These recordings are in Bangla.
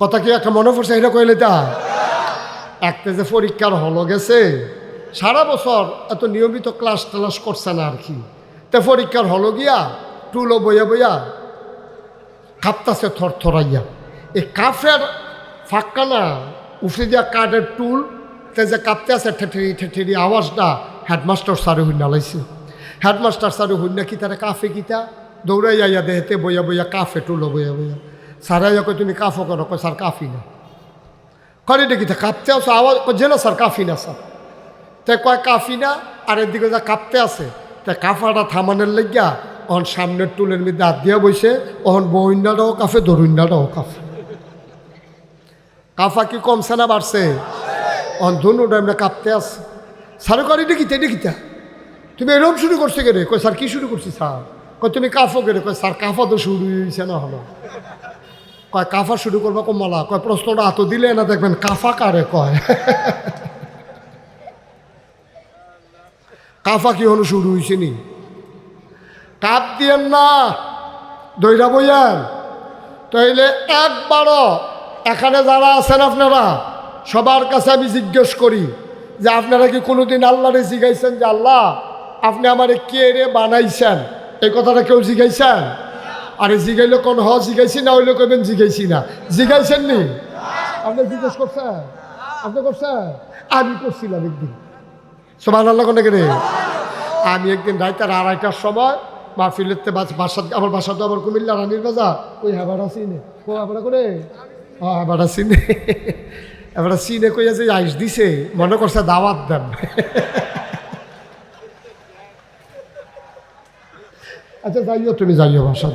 কথা কি একটা মনে পড়ছে এটা কইলে তা একটা যে পরীক্ষার হলো গেছে সারা বছর এত নিয়মিত ক্লাস টালাস করছে না আর কি। তা পরীক্ষার হলো গিয়া টুলো বইয়া বইয়া কাঁপতাছে থরথরাইয়া। এই কাফের ফাঁকা না উফরে দিয়া কাঠের টুল তে যে কাঁপতে আছে ঠেঠেরি ঠেঠেরি আওয়াজটা হেডমাস্টার স্যারে হুন্না লাইছে। হেডমাস্টার স্যারে হুন্না কি তারা কাফে কিতা দৌড়াইয়া ইয়া দেহেতে বইয়া বইয়া কাফে টুলো বইয়া বইয়া সারাইয়া কই তুমি কাফো করো কয় স্যার কাফি না করে দেখি তা কাঁপতে আছে আওয়াজ যে না স্যার কাফি না স্যার। তে কয় কাফি না আর এদিকে যা কাঁপতে আছে তা কাফাটা থামানোর লাগিয়া অহন সামনের টুলের মধ্যে হাত দিয়া বইছে অহন বইন্যাটাও কাফে দরুন্যাটাও কাফে। কাফা কি কমছে না বাড়ছে? অহন ধনুটা এমনি কাঁপতে আছে। স্যার করে দেখিতে দেখিতা তুমি এরকম শুরু করছে কে রে? কয় স্যার কি শুরু করছি স্যার? কয় তুমি কাফো কে রে? কয় স্যার কাফা তো শুরু হয়েছে না হলো। কয় কাফা শুরু করবো কমলা? কয় প্রশ্নটা হাত দিলে না দেখবেন কাফা কারে কয়। কাফা কি হলো শুরু হয়েছে নি? কাপ দিয়েন না দইরা বইয়ান তাইলে একবারও এখানে যারা আছেন আপনারা সবার কাছে আমি জিজ্ঞেস করি যে আপনারা কি কোনোদিন আল্লাহরে জিগাইছেন যে আল্লাহ আপনি আমারে কে রে বানাইছেন? এই কথাটা কেউ জিগাইছেন? আরে জিগাইলে কোন জিগাইছি না হইলে কইবেন জিগাইছি না। জিগাইছেন নি? আপনি জিজ্ঞেস করছেন? আপনি করছেন? আমি করছিলাম একদিন। সুবহানাল্লাহ কোন রে? আমি একদিন রাইতে 2:30টার সময় মাহফিলেতে বাসা আমার বাসা তো আবার কুমিল্লা রানীর বাজার ওই হেবারা চিনে ও হেবারা করে হেবারা চিনে এবার চিনে কইয়া যে আইস দিছে মনে করছে দাওয়াত দেন। আচ্ছা যাইও তুমি যাইও বাসা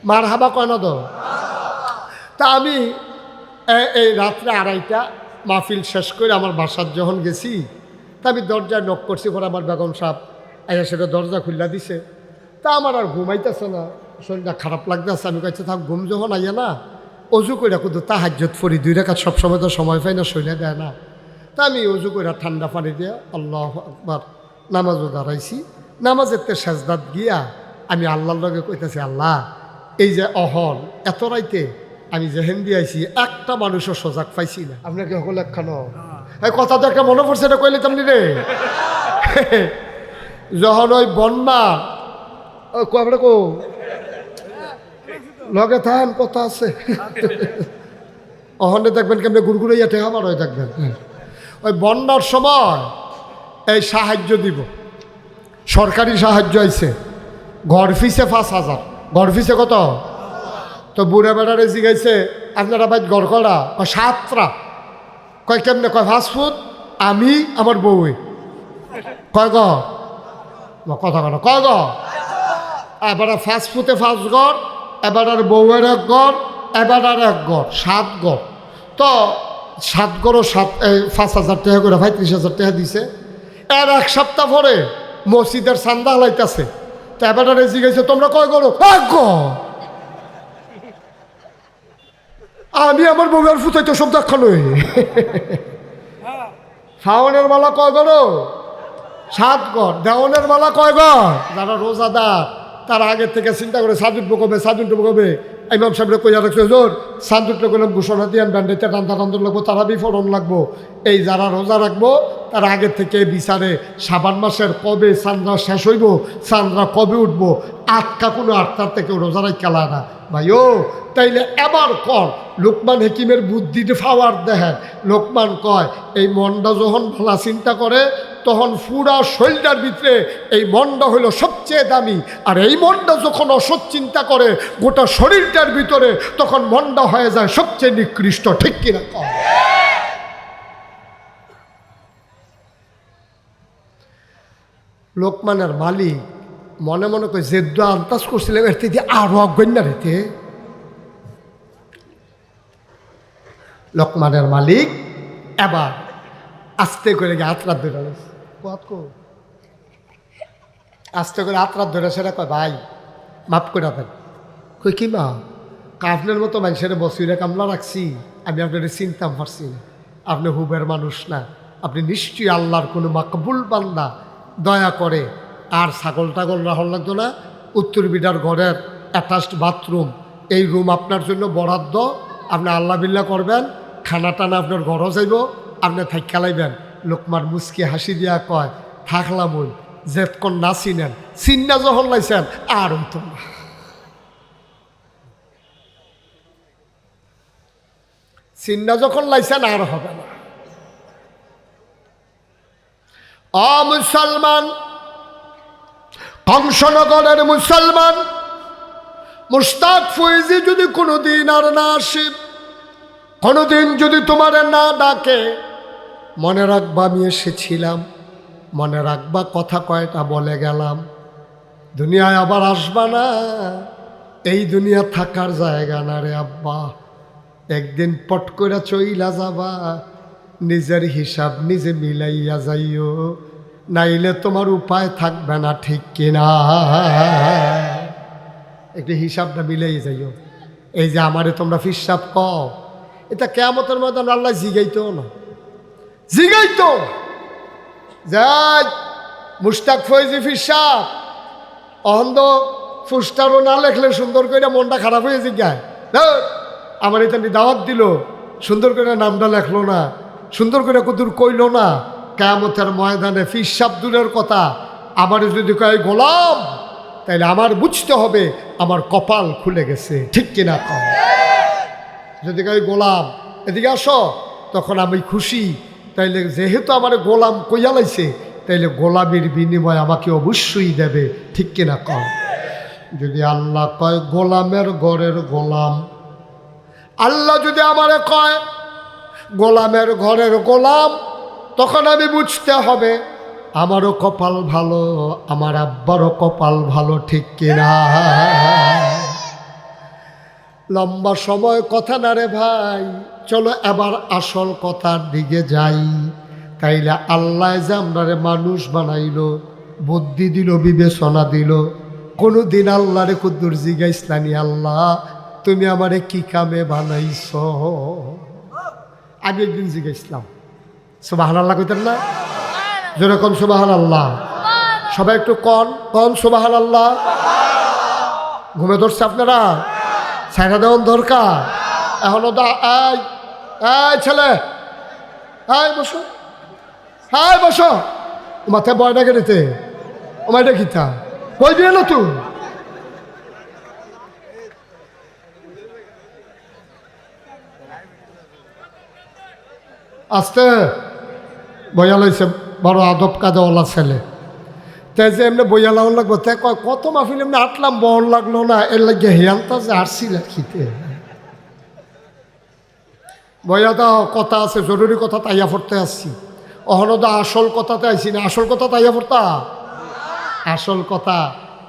মার হাবা কয় না তো। তা আমি এই রাত্রে 2:30 মাহফিল শেষ করে আমার বাসার যখন গেছি তা আমি দরজায় নক করছি পরে আমার বেগম সাহেব আইয়া সেটা দরজা খুললা দিছে। তা আমার আর ঘুমাইতেছে না, শরীরটা খারাপ লাগতেছে। আমি কাছে থাক ঘুম যখন আইয়া না অজু কইরা কিন্তু তাহাজ্জুদ পড়ি 2 রাকাত সবসময় তো সময় পাই না শরীরে দেয় না। তা আমি অজু কইরা ঠান্ডা পানি দিয়ে আল্লাহু আকবার নামাজও দাঁড়াইছি। নামাজের সেজদাত গিয়া আমি আল্লাহর লগে কইতেছি আল্লাহ এই যে অহন এত রাইতে আমি যেহেন দিয়ে আইছি একটা মানুষও সজাগ পাইছি না। আপনাকে হল একখানো এই কথা তো একটা মনে পড়ছে এটা কইলে তেমনি রে। যখন ওই বন্যা কবে কো লগে থান কথা আছে অহনে দেখবেন কেমনি গুড়গুড়াইয়া টেহা বার হয়ে দেখবেন। ওই বন্যার সময় এই সাহায্য দিব সরকারি সাহায্য আইছে ঘর ফিসে 5,000 ঘর ফিসে কত? তো বুড়া বেড়ারে জিগাইছে আপনারা বাইর ঘর করা? 7টা। কয় কেমনে? কয় 5 ফুট আমি আমার বউয়ে। কয় ঘর? কথা কথা কয় ঘর? এবার 5 ফুটে 5 ঘর, এবার আর বউয়ের 1 ঘর, এবার আর 1 ঘর, 7 ঘর। তো 7 ঘরও 5,000 টাকা করে 35,000 টাকা দিছে। এর 1 সপ্তাহ পরে মসজিদের চান্দা লাইতেছে। তো এবার আর জিগাইছে তোমরা কয় ঘর? 1 ঘর। আমি আমার বউয়ের ফুটাইতো সব দেখানো খাওয়ানোর বেলা কয় ঘর? 7 ঘর। দেওয়ানের বেলা কয় ঘর? যারা রোজাদার তারা আগের থেকে চিন্তা করে সাদুট কবে সাদুট কবে ইমাম সাহেবরা কইয়া রাখছে জোর সাদুটটা কোনো ঘোষণা দিয়ে ব্যান্ডেতে টান্দা টান্দন লাগবো তারা বিফোরণ লাগবো। এই যারা রোজা রাখবো তারা আগের থেকে বিচারে শাবান মাসের কবে চান্দ্রা শেষ হইব, চান্দ্রা কবে উঠবো, আটকা কোনো 8টার থেকে রোজা রাখা না ভাই ও। তাইলে এবার কর লোকমান হাকিমের বুদ্ধিতে ফাওয়ার দেখেন। লোকমান কয় এই মনটা যখন ভালো চিন্তা করে তখন পুরা শরীরটার ভিতরে এই মনটা হইল সবচেয়ে দামি। আর এই মনটা যখন অসৎ চিন্তা করে গোটা শরীরটার ভিতরে তখন মনটা হয়ে যায় সবচেয়ে নিকৃষ্ট। ঠিক কিনা কয়? লোকমানের মালিক মনে মনে করে জেদ্দু আন্দাজ করছিলাম এর থেকে আরো অজ্ঞান রেতে। লোকমানের মালিক এবার আস্তে করে হাতরাত ধরে আস্তে করে হাতরাত ধরে সেটা কয় ভাই মাফ করে দেন। কই কি মা আপনার মতো মানুষের বসিরে কামলা রাখছি আমি আপনার চিনতাম পারছি না। আপনি হুবের মানুষ না, আপনি নিশ্চয়ই আল্লাহর কোনো মাকবুল বান্দা। দয়া করে আর ছাগল টাগল রাহল লাগতো না। উত্তর বিডার ঘরের অ্যাটাচড বাথরুম এই রুম আপনার জন্য বরাদ্দ আপনি আল্লাহ বিল্লাহ করবেন, খানা টানা আপনার ঘরও যাইব, আপনি থাক খেলাইবেন। লোকমার মুচকি হাসি দিয়া কয়, থাকলাম ওই যেতক্ষণ না চিনেন, চিন্না যখন লাইছেন আর হইতো না। চিন্না যখন লাইছেন আর হবে না। মুসলমান, কংসনগরের মুসলমান মুশতাক ফৈজি যদি কোনোদিন আর না আসে, কোনোদিন যদি তোমার না ডাকে, মনে রাখবা আমি এসেছিলাম, মনে রাখবা কথা কয়টা বলে গেলাম। দুনিয়ায় আবার আসবা না, এই দুনিয়া থাকার জায়গা না রে আব্বা। একদিন পট করে চইলা যাবা, নিজের হিসাব নিজে মিলাইয়া যাইও, নাইলে তোমার উপায় থাকবে না, ঠিক কিনা? একটু হিসাবটা মিলাই যাইও। এই যে আমারে তোমরা ফিসাব কও, এটা কিয়ামতের ময়দান আল্লাহ জিগাইতো না, জিগাইতো যাই মুশতাক ফৈজি ফিসাব অহন্দ ফুস্টারও না লেখলে সুন্দর করে মনটা খারাপ হয়ে জিগায়। আমার এটা দাওয়াত দিল, সুন্দর করে নামটা লেখলো না, সুন্দর করে কুদুর কইল না। কিয়ামতের ময়দানে ফিসাব দূরের কথা, আমার যদি কয় গোলাম, তাইলে আমার বুঝতে হবে আমার কপাল খুলে গেছে, ঠিক কিনা কম? যদি কয় গোলাম এদিকে আসো, তখন আমি খুশি। তাইলে যেহেতু আমার গোলাম কইয়া লাইছে, তাইলে গোলামের বিনিময় আমাকে অবশ্যই দেবে, ঠিক কিনা কম? যদি আল্লাহ কয় গোলামের ঘরের গোলাম, আল্লাহ যদি আমারে কয় গোলামের ঘরের গোলাম, তখন আমি বুঝতে হবে আমারও কপাল ভালো, আমার আব্বারও কপাল ভালো, ঠিক কিনা? লম্বা সময় কথা না রে ভাই, চলো এবার আসল কথার দিকে যাই। তাইলে আল্লাহ যে আমরারে মানুষ বানাইলো, বুদ্ধি দিল, বিবেচনা দিল, কোনো দিন আল্লাহরে কুদ্দুর জিগাইসলানি, আল্লাহ তুমি আমারে কি কামে বানাইছ? আমি একদিন জিগাইছিলাম, সুবহানাল্লাহ কইতেন না? যেরকম সুবহানাল্লাহ, সবাই একটু কন সুবহানাল্লাহ। ঘুমে ধরছে আপনারা? ছাইরা দেওয়ান দরকার এখনো। এই ছেলে, বসো, বসো। মাথায় বয়টা কেটেতে ও মাইটা খিতা কই দিয়ে না তুই? আস্তে বইয়া লাইছে, বড় আদব কাদাওয়ালা ছেলে। তাই যে এমনি বইয়া লাউন লাগবো, তাই কয় কত মাহফিল এমনি আটলাম, বল লাগলো না, এর লাগিয়ে হেয়ালতা যে আসছি রাখিতে। বইয়া দাও, কথা আছে, জরুরি কথা, তাইয়া পড়তে আসছি। অহনদা আসল কথাতে আইসি না, আসল কথা তাইয়া পড়তা, আসল কথা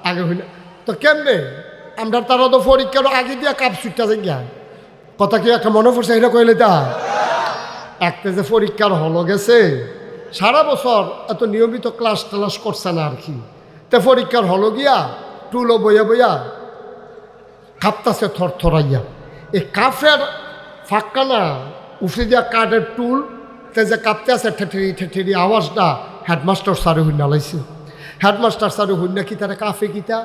আগে হইলে তো কেমনে? আমরা তারা তো পরীক্ষার আগে দিয়া কাপ ছুটটা যাই, কথা কি একটা মনে পড়ছে এটা কইলে তা? একটা যে পরীক্ষার হলো গেছে, সারা বছর এত নিয়মিত ক্লাস টালাস করছে না আর কি। তে পরীক্ষার হলো গিয়া টুলো বইয়া বইয়া কাঁপতাছে থরথরাইয়া। এই কাফের ফাঁকা না উফরে দিয়া কাঠের টুল, তে যে কাঁপতে আছে ঠেঠেরি ঠেঠেরি আওয়াজটা হেডমাস্টার স্যারে হইনা লাইছে। হেডমাস্টার স্যারে হইনা কি তারা কাফে কিতা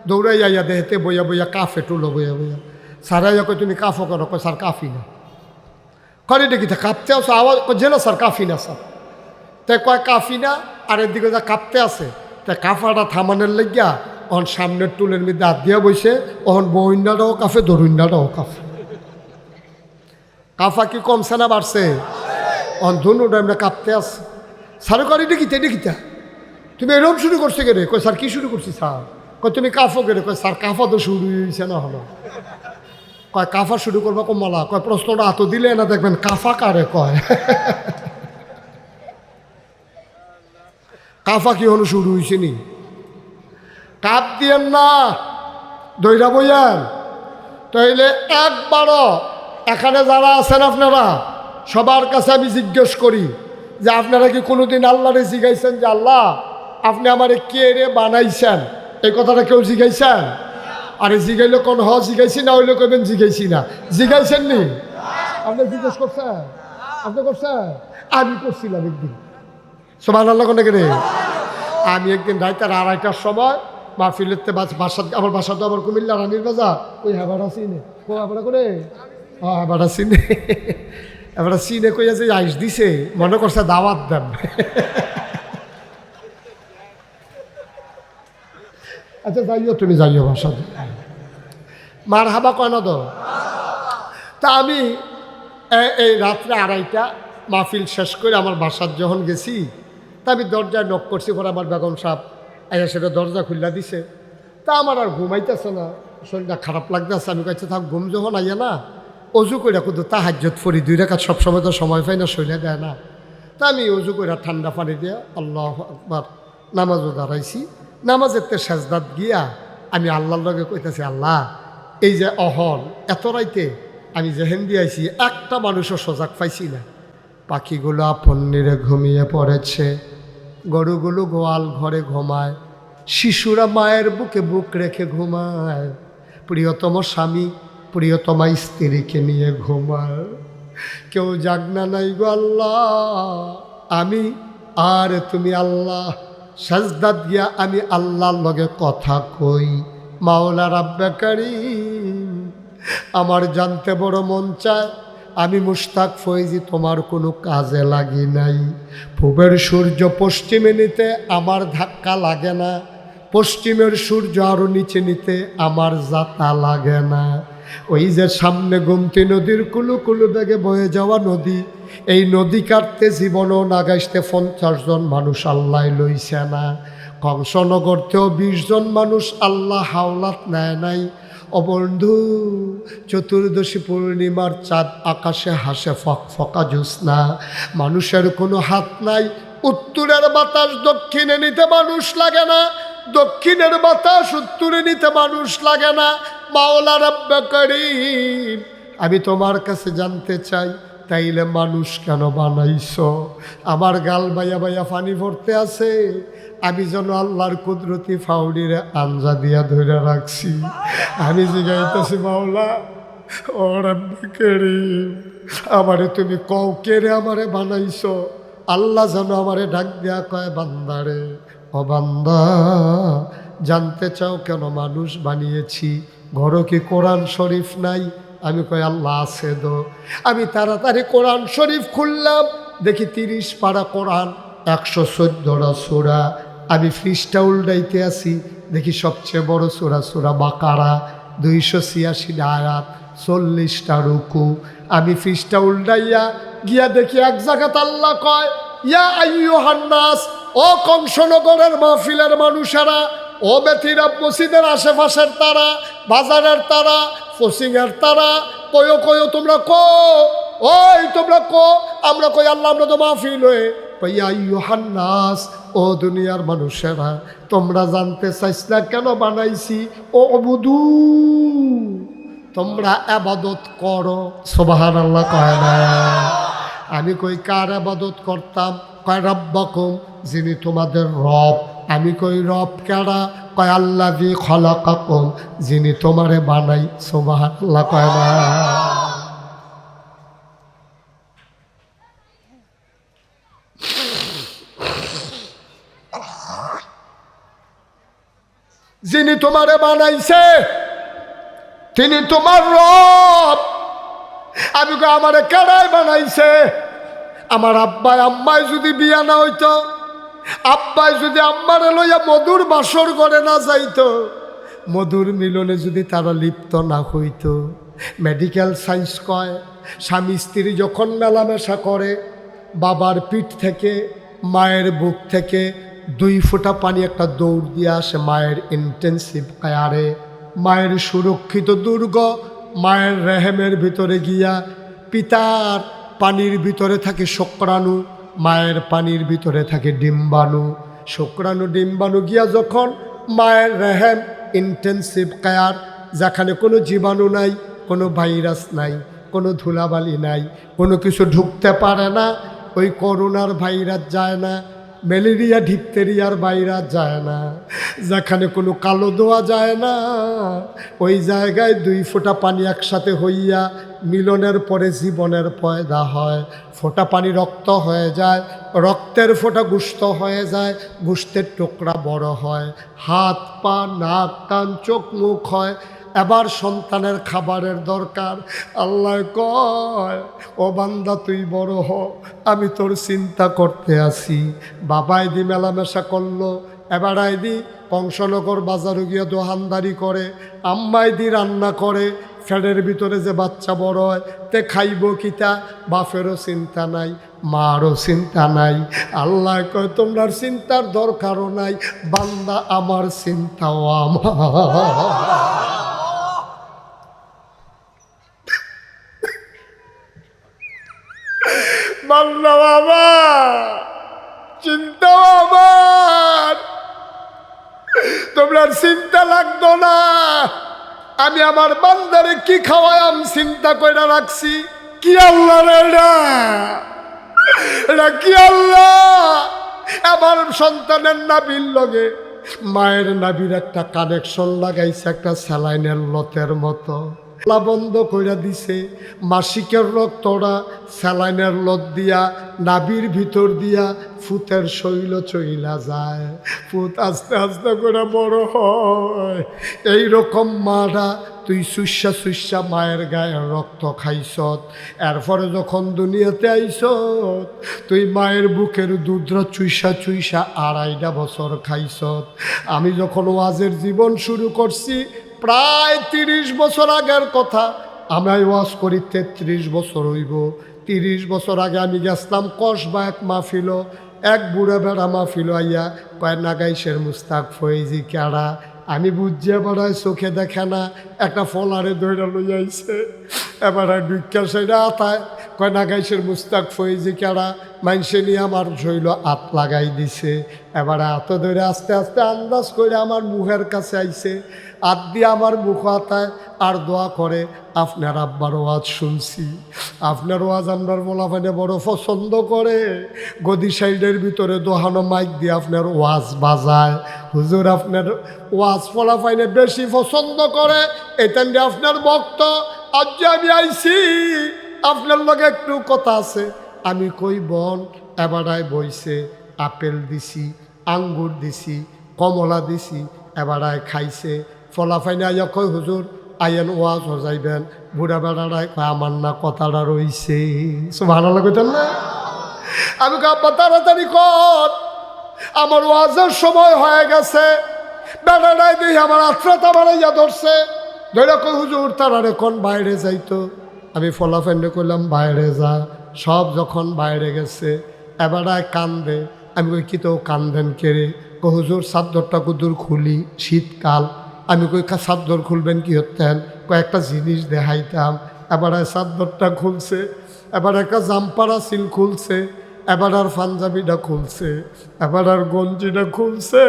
দৌড়াইয়া ইয়া দেহেতে বইয়া বইয়া কাফে টুলো বইয়া বইয়া। স্যারাইয়া কয় তুমি কাফো করো, কয় স্যার কাফি না। করে দেখি তা কাঁপতে আছে আওয়াজ, যে না স্যার কাফি না স্যার। তাই কয় কাফি না, আর এদিকে যা কাঁপতে আছে, তাই কাফাটা থামানোর লাগিয়া অহন সামনের টুলের মধ্যে হাত দিয়া বইছে। অহন বহিন্যাটাও কাফে, দরুন্যাটাও কাফে। কাফা কি কমছে না বাড়ছে? অহন ধনুটা এমনি কাঁপতে আছে। স্যার করে দেখিতে দেখিতা তুমি এরকম শুরু করছে কে রে? কয় স্যার কি শুরু করছি স্যার? কয় তুমি কাফো কে রে? কয় স্যার কাফা তো শুরু হয়েছে না হলো। কয় কাফা শুরু করবো কমলা? কয় প্রশ্নটা হাত দিলে না দেখবেন কাফা কারে কয়। কাফা কি হলো শুরু হয়েছে নি? কাপ দিয়েন না, দইরা বইয়ান। তাইলে একবারও এখানে যারা আছেন আপনারা সবার কাছে আমি জিজ্ঞেস করি যে আপনারা কি কোনোদিন আল্লাহরে জিগাইছেন যে আল্লাহ আপনি আমারে কে রে বানাইছেন? এই কথাটা কেউ জিগাইছেন? আরে জিগাইলে কোন জিগাইছি না হইলে কইবেন জিগাইছি না। জিগাইছেন নি? আপনি জিজ্ঞেস করছেন? আপনি করছেন? আমি করছিলাম একদিন। সুবহানাল্লাহ কোন রে? আমি একদিন রাইতে 2:30টার সময় মাহফিলেতে বাসা, আমার বাসা তো আবার কুমিল্লা রানীর বাজার, ওই হাবার আছি নে, ও হাবার করে এবার চিনে এবার চিনে কইয়া যে আইস দিছে মনে করছে দাওয়াত দেন। আচ্ছা যাইও, তুমি যাইও বাসা, মার হাবা কয় না তো। তা আমি এই রাত্রে 2:30 মাহফিল শেষ করে আমার বাসার যখন গেছি, তা আমি দরজায় নক করছি, পরে আমার বেগম সাহেব আইয়া সেটা দরজা খুললা দিছে। তা আমার আর ঘুমাইতেছে না, শরীরটা খারাপ লাগতেছে। আমি কাছে থাক, ঘুম যখন আইয়া না, অজু করে কিন্তু তাহাজ্জুদ পড়ি, 2 রাকাত সবসময় তো সময় পাই না, শরীরে দেয় না। তা আমি অজু করে ঠান্ডা পানি দিয়ে আল্লাহু আকবার নামাজও দাঁড়াইছি। নামাজের সেজদাত গিয়া আমি আল্লাহর লগে কইতেছি, আল্লাহ এই যে অহন এত রাইতে আমি যেহেন দিয়েছি, একটা মানুষও সজাগ পাইছি না। পাখিগুলো আপন নিরে ঘুমিয়ে পড়েছে, গরুগুলো গোয়াল ঘরে ঘুমায়, শিশুরা মায়ের বুকে বুক রেখে ঘুমায়, প্রিয়তম স্বামী প্রিয়তমা স্ত্রীকে নিয়ে ঘুমায়, কেউ জাগনা নাই গো আল্লাহ। আমি আর তুমি আল্লাহ সাজদাত গিয়া আমি আল্লাহর লগে কথা কই, মাওলা রাব্বে কারীম আমার জানতে বড় মন চায়, আমি মুশতাক ফয়েজি তোমার কোনো কাজে লাগি নাই। পূবের সূর্য পশ্চিমে নিতে আমার ধাক্কা লাগে না, পশ্চিমের সূর্য আরও নিচে নিতে আমার যাতা লাগে না। ওই যে সামনে গোমতী নদীর কুলু কুলু বেগে বয়ে যাওয়া নদী, এই নদী কাটতে জীবনও না গাইতে 50 জন মানুষ আল্লাহ লইছে না। কংসনগরতেও 20 জন মানুষ আল্লাহ হাওলাত নেয় নাই। ও বন্ধু, চতুর্দশী পূর্ণিমার চাঁদ আকাশে হাসে ফকফকা জ্যোৎস্না, মানুষের কোনো হাত নাই। উত্তরের বাতাস দক্ষিণে নিতে মানুষ লাগে না, দক্ষিণের বাতাস উত্তরে নিতে মানুষ লাগে না। মাওলা রাব্বে কারীম আমি তোমার কাছে জানতে চাই, তাইলে মানুষ কেন বানাইছো? আমার গাল বাইয়া বাইয়া পানি ভরতে আছে, আমি যেন আল্লাহর কুদরতি ফাউডিরে আঞ্জা দিয়া ধরে রাখছি। আমি জিগাইতেছি, মাওলা ও রাব্বে কারীম আমারে তুমি কও কে রে আমারে বানাইছো? আল্লাহ যেন আমারে ডাক দেয়া কয়, বান্দারে ও বান্দা জানতে চাও কেন মানুষ বানিয়েছি? ঘরে কি কোরআন শরীফ নাই? আমি কই আল্লাহ আছে দো। আমি তাড়াতাড়ি কোরআন শরীফ খুললাম, দেখি 30 পারা কোরআন, 114টা সূরা। আমি পৃষ্ঠা উল্টাইতে আসি, দেখি সবচেয়ে বড় সূরা সূরা বাকারা, 286 আয়াত, 40টা রুকু। আমি পৃষ্ঠা উল্টাইয়া গিয়া দেখি এক জায়গাতে আল্লাহ কয়, ইয়া আইয়ুহান নাস, ও কংসনগরের মাহফিলের মানুষেরা, ও বেথিরা মসজিদের আশেপাশের তারা, বাজারের তারা, কোচিংয়ের তারা, কয়ো কয়ো তোমরা কো, ওই তোমরা কো। আমরা কই আল্লাহ আমরা তো মাহফিল হয়ে ইয়া আইয়ুহান নাস, ও দুনিয়ার মানুষেরা তোমরা জানতে চাইছ না কেন বানাইছি? ও অবুদু তোমরা ইবাদত করো। সুবহানাল্লাহ কয় না? আমি কই কার ইবাদত করতাম? কয় রব্বাকুম, যিনি তোমাদের রব। আমি কই রব কারা? কয় আল্লাযী খলাকাকুম, যিনি তোমারে বানাই। সুবহানাল্লাহ কয় না? যিনি তোমারে বানাইছে তিনি তোমার রব। আমি কই আমারে কারাই বানাইছে? আমার আব্বাই আম্মাই যদি বিয়া না হইতো, আব্বাই যদি আম্মারে লইয়া মধুর বাসর করে না যাইতো, মধুর মিলনে যদি তারা লিপ্ত না হইতো। মেডিকেল সায়েন্স কয় স্বামী স্ত্রী যখন মেলামেশা করে, বাবার পিঠ থেকে মায়ের বুক থেকে 2 ফোঁটা পানি একটা দৌড় দিয়ে আসে মায়ের ইন্টেন্সিভ কেয়ারে। মায়ের সুরক্ষিত দুর্গ, মায়ের রেহেমের ভিতরে গিয়া পিতার পানির ভিতরে থাকে শুক্রাণু, মায়ের পানির ভিতরে থাকে ডিম্বাণু। শুক্রাণু ডিম্বাণু গিয়া যখন মায়ের রেহেম ইন্টেন্সিভ কেয়ার, যেখানে কোনো জীবাণু নাই, কোনো ভাইরাস নাই, কোনো ধুলাবালি নাই, কোনো কিছু ঢুকতে পারে না, ওই করোনার ভাইরাস যায় না, ম্যালেরিয়া ডিপথেরিয়ার ভাইরাস যায় না, যেখানে কোনো কালো দোয়া যায় না, ওই জায়গায় 2 ফোঁটা পানি একসাথে হইয়া মিলনের পরে জীবনের পয়দা হয়। ফোঁটা পানি রক্ত হয়ে যায়, রক্তের ফোঁটা গোশত হয়ে যায়, গোশতের টুকরা বড় হয়, হাত পা নাক কান চোখ মুখ হয়। এবার সন্তানের খাবারের দরকার। আল্লাহ কয়, ও বান্দা তুই বড় হ, আমি তোর চিন্তা করতে আসি। বাবাই দি মেলামেশা করলো, এবার আইদি কংসনগর বাজারে গিয়ে দোহানদারি করে, আম্মাই দি রান্না করে, ফ্যানের ভিতরে যে বাচ্চা বড় হয় তে খাইব কিতা, বাপেরও চিন্তা নাই, মারও চিন্তা নাই। আল্লাহ কয় তোমরার চিন্তার দরকারও নাই, বান্দা আমার চিন্তাও আমার। বান্দা বাবা চিন্তাও আমার, তোমরা চিন্তা লাগতো না। আমি আমার বান্দারে কি খাওয়ায়াম চিন্তা করে রাখছি। কি আল্লাহ রে এটা কি আল্লাহ? আমার সন্তানের নাভির লগে মায়ের নাভির একটা কানেকশন লাগাইছে, একটা স্যালাইনের লতের মতো বন্ধ করে দিছে। মাসিকের রক্তটা স্যালাইনের লত দিয়া নাভির ভিতর দিয়া ফুতের শৈল চইলা যায়, ফুত আস্তে আস্তে করে বড় হয়। এই রকম মারা তুই সুস্যা সুস্যা মায়ের গায়ের রক্ত খাইছত, এরপরে যখন দুনিয়াতে আইছত তুই মায়ের বুকের দুধরা চুইসা চুইসা 2.5 বছর খাইছত। আমি যখন ওয়াজের জীবন শুরু করছি প্রায় 30 বছর আগের কথা, আমি ওয়াজ করি 33 বছর হইব। 30 বছর আগে আমি গেছিলাম কসবা এক মাহফিল, এক বুড়া বেড়া মাহফিল আইয়া কয় নাগাইশের মুস্তাক ফয়েজি কেড়া। আমি বুঝিয়ে বেড়াই চোখে দেখে না, একটা ফলারে দইরা লই আইছে, এবার ঢুকা সেটা আতায় কয় নাগাইশের মুস্তাক ফয়েজি কেড়া। মানুষে নিয়ে আমার শৈল হাত লাগাই দিছে, এবার হাত ধরে আস্তে আস্তে আন্দাজ করে আমার মুখের কাছে আইছে, হাত দিয়ে আমার মুখ হাতায় আর দোয়া করে, আপনার আব্বার ওয়াজ শুনছি, আপনার ওয়াজ আপনার বলাফাইনে বড় পছন্দ করে। গদি সাইডের ভিতরে দোহানো মাইক দিয়ে আপনার ওয়াজ বাজায়, হুজুর আপনার ওয়াজ ফলাফাইনে বেশি পছন্দ করে, এতেন আপনার ভক্ত। আজ যে আমি আইছি আপনার লগে একটু কথা আছে। আমি কই বন, এবারায় বইছে, আপেল দিছি, আঙ্গুর দিছি, কমলা দিছি, এবারায় খাইছে। ফলাফাইনে আইয়া কয় হুজুর আইয়েন ওয়াজ হজাইবেন। বুড়া বেড়ারায় কয় আমার না কথাটা রইছে। ভালো লাগতেন না? আমি আব্বা তাড়াতাড়ি কর, আমার ওয়াজের সময় হয়ে গেছে। বেড়ারায় দেখি আমার আত্রাতা বাড়াইয়া ধরছে, ধরে কই হুজুর তারারে কোন বাইরে যাইতো। আমি ফলাফাইনে কইলাম বাইরে যা। সব যখন বাইরে গেছে এবারায় কান্দে। আমি কই কি তো কান্দেন কেড়ে? হুজুর চাদরটা কুদুর খুলি, শীতকাল। আমি কই চাদর খুলবেন কি হতেন? কয়েকটা জিনিস দেখাইতাম। এবার চাদরটা খুলছে, এবার একটা জাম্পারা সিল খুলছে, এবার আর পাঞ্জাবিটা খুলছে, এবার আর গঞ্জিটা খুলছে।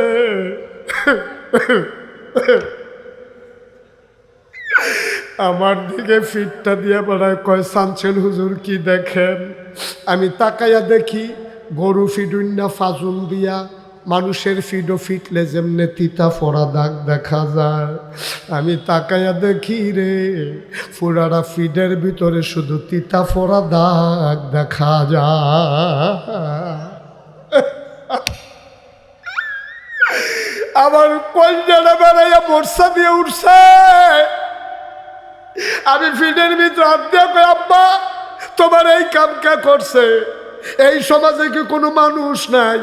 আমার দিকে ফিটটা দিয়ে বেড়ায় কয় সানছেন হুজুর কি দেখেন? আমি তাকাইয়া দেখি গরু ফিডুন্না ফাজুন দিয়া, মানুষের ফিডও ফিটলে যেমনে তিতা ফোড়া দাগ দেখা যায়। আমি তাকাইয়া দেখি রে ফুরারা ফিডের ভিতরে শুধু তিতা ফোড়া দাগ দেখা যায়। আমার কলজাটা বেড়াইয়া বর্ষা দিয়ে উঠছে। আমি ফিডের ভিতরে হাত দিয়ে কই আব্বা তোমার এই কাম কে করছে? এই সমাজে কি কোনো মানুষ নাই?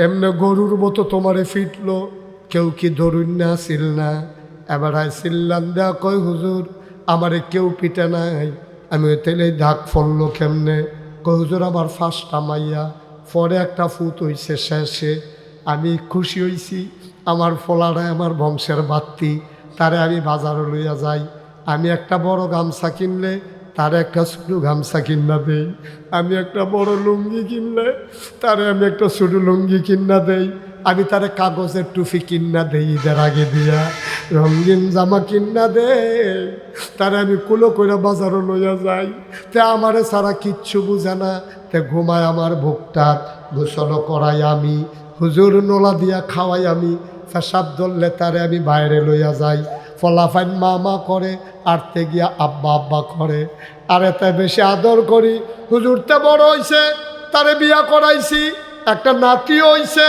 এমনি গরুর মতো তোমারে ফিটলো, কেউ কি ধরুন না ছিল না? এবার আইসিল্লান দেয়া কয় হুজুর আমারে কেউ পিটে নাই। আমি ওই তেলে দাগ ফললো কেমনে? কয় হুজুর আমার ফার্স্টটা মাইয়া, পরে একটা ফুট হইছে শেষে। আমি খুশি হইছি, আমার ফলারায় আমার বংশের বাত্তি, তারে আমি বাজারে লইয়া যাই। আমি একটা বড় গামছা কিনলে তারে একটা ছোটো গামছা কিনা দেই। আমি একটা বড় লুঙ্গি কিনলে তারে আমি একটা ছোটো লুঙ্গি কিনা দেই। আমি তারে কাগজের টুপি কিনা দেই ঈদের আগে দিয়া, রঙিন জামা কিনা দেই। তারে আমি কুলো করে বাজারও লইয়া যাই। তে আমারে সারা কিচ্ছু বুঝে না, তে ঘুমায় আমার ভোগটাত, গোসল করাই আমি, হুজুর নোলা দিয়া খাওয়াই আমি, পেশাব ধরলে তারে আমি বাইরে লইয়া যাই। ফলাফাইন মা মা করে, আরতে গিয়া আব্বা আব্বা করে। আর এতে বেশি আদর করি। হুজুরতে বড় হইছে, তারে বিয়া করাইছি, একটা নাতিও হইছে,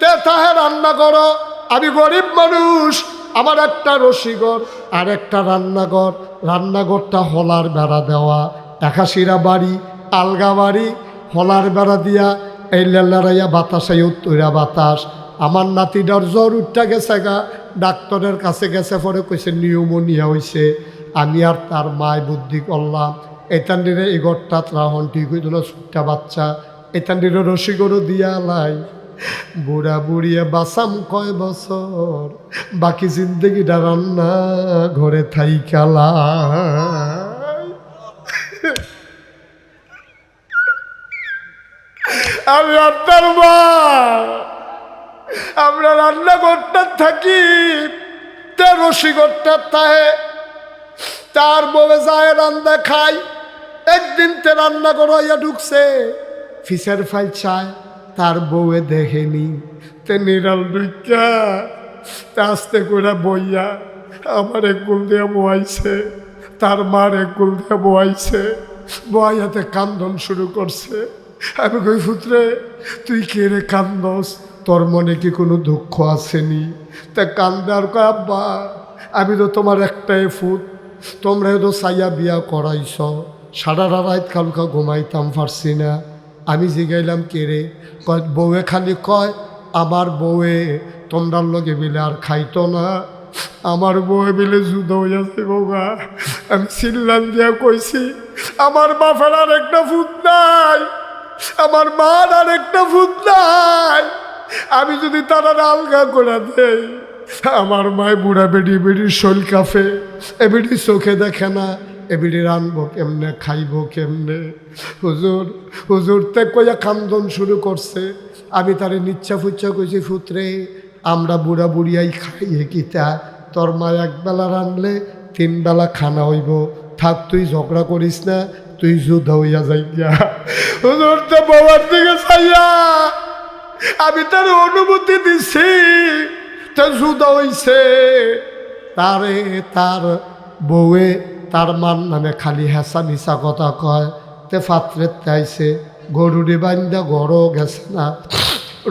তে তাহে রান্না করো। আমি গরিব মানুষ, আমার একটা রসিঘর আর একটা রান্নাঘর, রান্নাঘরটা হলার বেড়া দেওয়া, একাশিরা বাড়ি, আলগা বাড়ি, হলার বেড়া দিয়া এই লেলারাইয়া বাতাসে উত্তরা বাতাস। আমার নাতিটার জ্বর উঠটা গেছে গা, ডাক্তারের কাছে গেছে, পরে কইছে নিউমোনিয়া হয়েছে। আমি আর তার মায় বুদ্ধি করলাম এতান্ডিরে এই ঘরটা ত্রাহন ঠিক হইল, ছোট্টা বাচ্চা এতান্ডিরে রসিগরও দিয়া লাই। বুড়া বুড়িয়ে বাসাম কয় বছর, বাকি জিন্দগিটা রান্না ঘরে থাই খেলা। আমি আপনার মা, আমরা রান্নাঘরটা থাকি, তে রসিঘরটা তাহে তার বউয়ে যায় রান্না খাই। একদিন তে রান্না করাইয়া ঢুকছে, ফিসের ফাই চায়, তার বউয়ে দেখেনি, তে নিরাল ঢুকা তা আস্তে করে বইয়া আমার এক গুল দিয়ে বয়াইছে, তার মার এক গুল দিয়ে বয়াইছে, বয়াতে কান্দন শুরু করছে। আমি কই পুত্রে তুই কে রে কান্দস, তোর মনে কি কোনো দুঃখ আসেনি? তা কান্দার কয় আব্বা আমি তো তোমার একটাই ফুট, তোমরা তো সাইয়া বিয়া করাইছ, সারা রাত কালকা ঘুমাইতাম পারছি না। আমি জিগাইলাম কে রে? কয় বউয়ে খালি কয় আমার বউয়ে তোমরার লগে বিলে আর খাইতো না, আমার বউয়ে বিলে যুদ্ধ হইয়াছে গা। আমি চিল্লান দিয়া কইছি আমার বাপের আর একটা ফুট নাই, আমার মার আর একটা ফুট নাই, আমি যদি তারা আলগা করে দেই আমার মায় বুড়া বেডি বেডির শৈল কাফে, এ বেডি চোখে দেখে না, এ বেডি রানবো কেমনে, খাইবো কেমনে। হুজুর হুজুর তে কইয়া কান্দন শুরু করছে। আমি তারে নিচ্ছা ফুচ্ছা কইছি ফুতরে আমরা বুড়া বুড়িয়াই খাইয়ে কিতা, তোর মা একবেলা রানলে 3 বেলা খানা হইব, থাক তুই ঝগড়া করিস না, তুই যুদ্ধ হইয়া যাই গিয়া। হুজুর তো বাবার দিকে চাইয়া আমি তার অনুমতি দিছি, তো যুদ্ধ হইছে। তারে তার বউয়ে তার মান নামে খালি হেসা মিশা কথা কয়, তে ফাত্রের আইছে গরুরে বান্ধা গড়ও গেছে না,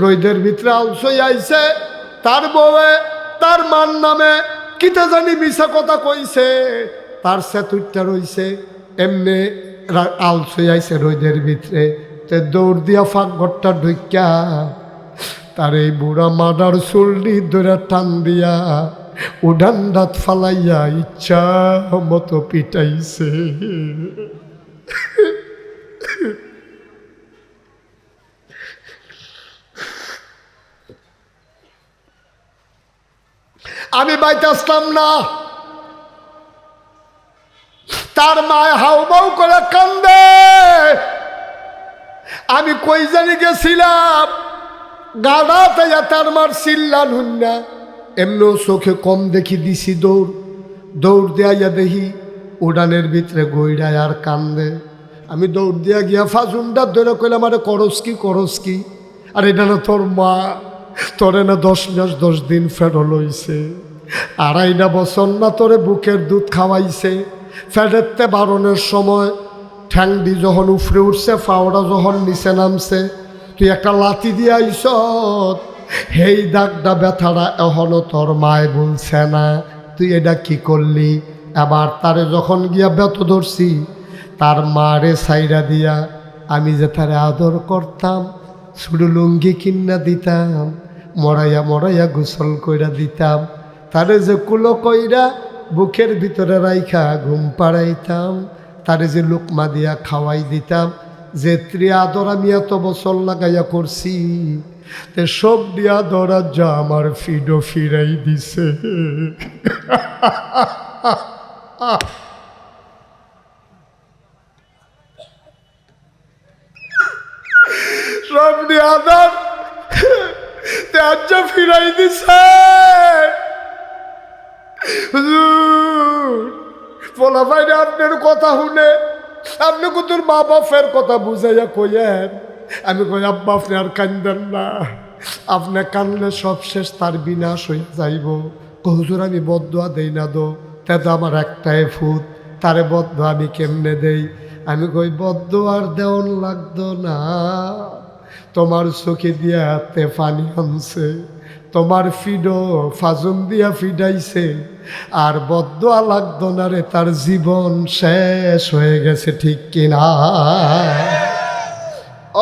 রোদের ভিতরে আলসই আইছে, তার বউয়ে তার মান নামে কিতা জানি মিশা কথা কইছে, তার সেতুরটা রইছে এমনি আলসই আইছে রোদের ভিতরে। তে দৌড় দিয়া ফাঁক ঘরটা ঢুকিয়া তার এই বুড়া মাদার চুলটি ধরে টান দিয়া উডান দাঁত ফালাইয়া ইচ্ছা মতো পিটাইছে। আমি বাইতে আসলাম না, তার মায় হাউমাউ করে কান্দে। আমি কই জানি গেছিলাম, গাড়াতে তার মার চিল্লান হুন্না, এমনও চোখে কম দেখি দিছি দৌড়, দৌড় দিয়া দেখি উড়ানের ভিতরে গইড়ায় আর কান্দে। আমি দৌড় দিয়া গিয়া ফাজুনটা ধরে কইলাম আরে করস কি? আর এটা না তোর মা, তোরে না 10 মাস 10 দিন ফেরো লইছে, 2.5 বছর না তোরে বুকের দুধ খাওয়াইছে, ফেডেরতে বারণের সময় ঠ্যাংডি যখন উফরে উঠছে, ফাওড়া যখন নিচে নামছে, তুই একটা লাথি দিয়ে আইস, হেই দাগটা ব্যথাটা এখনো তোর মায় বলছে না, তুই এটা কি করলি? এবার তারে যখন গিয়া ব্যথ ধরছি, তার মারে সাইরা দিয়া আমি যে তারে আদর করতাম, শুধু লুঙ্গি কিন্না দিতাম, মরাইয়া গোসল কইরা দিতাম, তারে যে কুলো কইরা বুকের ভিতরে রাইখা ঘুম পাড়াইতাম, তারে যে লোকমা দিয়া খাওয়াই দিতাম, যে আদর আমি এত বছর লাগাইয়া করছি, তে সব দিয়া ধরা যা আমার ফিডো ফিরাই দিছে। সব দিয়া আদর তে ফিরাই দিছে। বলা ভাই আপনার কথা শুনে আপনি কুতুর মা বাপের কথা বুঝাইয়া কইয়েন। আমি কই আব্বা আপনি আর কান্দেন না, আপনি কানলে সব শেষ, তার বিনাশ হয়ে যাইব। হুজুর আমি বদদোয়া দেই না দো, তে তো আমার একটাই ফুট, তারে বদদোয়া আমি কেমনে দেই? আমি কই বদদোয়ার দেওয়ান লাগতো না, তোমার চোখে দিয়া হাতে পানি আনছে, তোমার ফিডো ফাজুন দিয়া ফিডাইছে, আর বদদোয়া লাগতো না রে, তার জীবন শেষ হয়ে গেছে, ঠিক কিনা?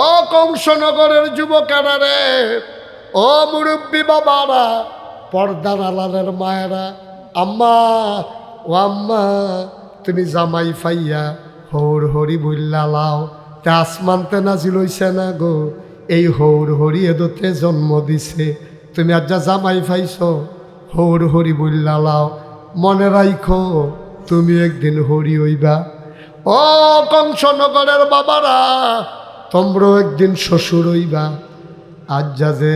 ও কংসনগরের যুবকেরা রে, ও মুরব্বী বাবারা, পর্দার আলালের মায়েরা, আম্মা ও আম্মা, তুমি জামাই ফাইয়া হৌর হরি বইল্লা লাও, তে আসমানতে নাজিল হইছে না গো, এই হৌর হরি এদোতে জন্ম দিছে, তুমি আজ যা জামাই ফাইছ হৌর হরি বইল্লা লাও, মনে রাইখো তুমি একদিন হরি হইবা। ও কংসনগরের বাবারা, তোমরাও একদিন শ্বশুর হইবা। আজ যা যে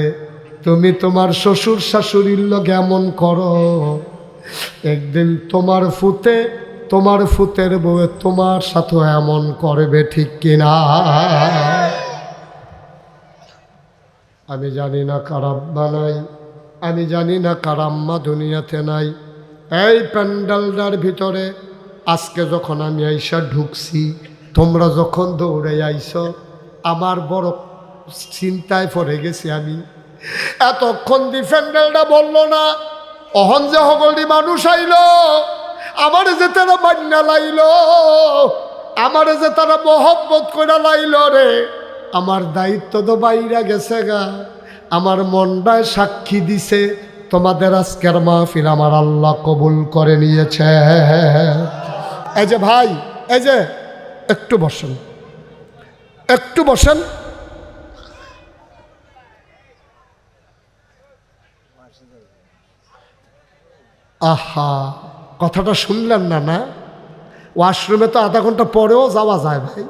তুমি তোমার শ্বশুর শাশুড়ির লগে এমন করো, একদিন তোমার ফুতের বউয়ে তোমার সাথে এমন করবে, ঠিক কিনা? আমি জানি না কার আব্বা নাই, আমি জানি না কার আম্মা দুনিয়াতে নাই। এই প্যান্ডেলটার ভিতরে আজকে যখন আমি আইসা ঢুকছি, তোমরা যখন দৌড়ে আইস, আমার বড় চিন্তায় পড়ে গেছি আমি। এতক্ষণ দি প্যান্ডেলটা বললো না, অহন যে হগলি মানুষ আইল, আমার যে তারা বান্না লাইল, আমার যে তারা মহব্বত করে লাইল রে, আমার দায়িত্ব তো বাইরা গেছে গা, আমার মনটায় সাক্ষী দিছে তোমাদের আজকের মাহফিল আমার আল্লাহ কবুল করে নিয়েছে। এই যে ভাই, এই যে একটু বসেন, একটু বসেন। আহা, কথাটা শুনলেন না? না, ওয়াশরুমে তো আধা ঘন্টা পরেও যাওয়া যায় ভাই।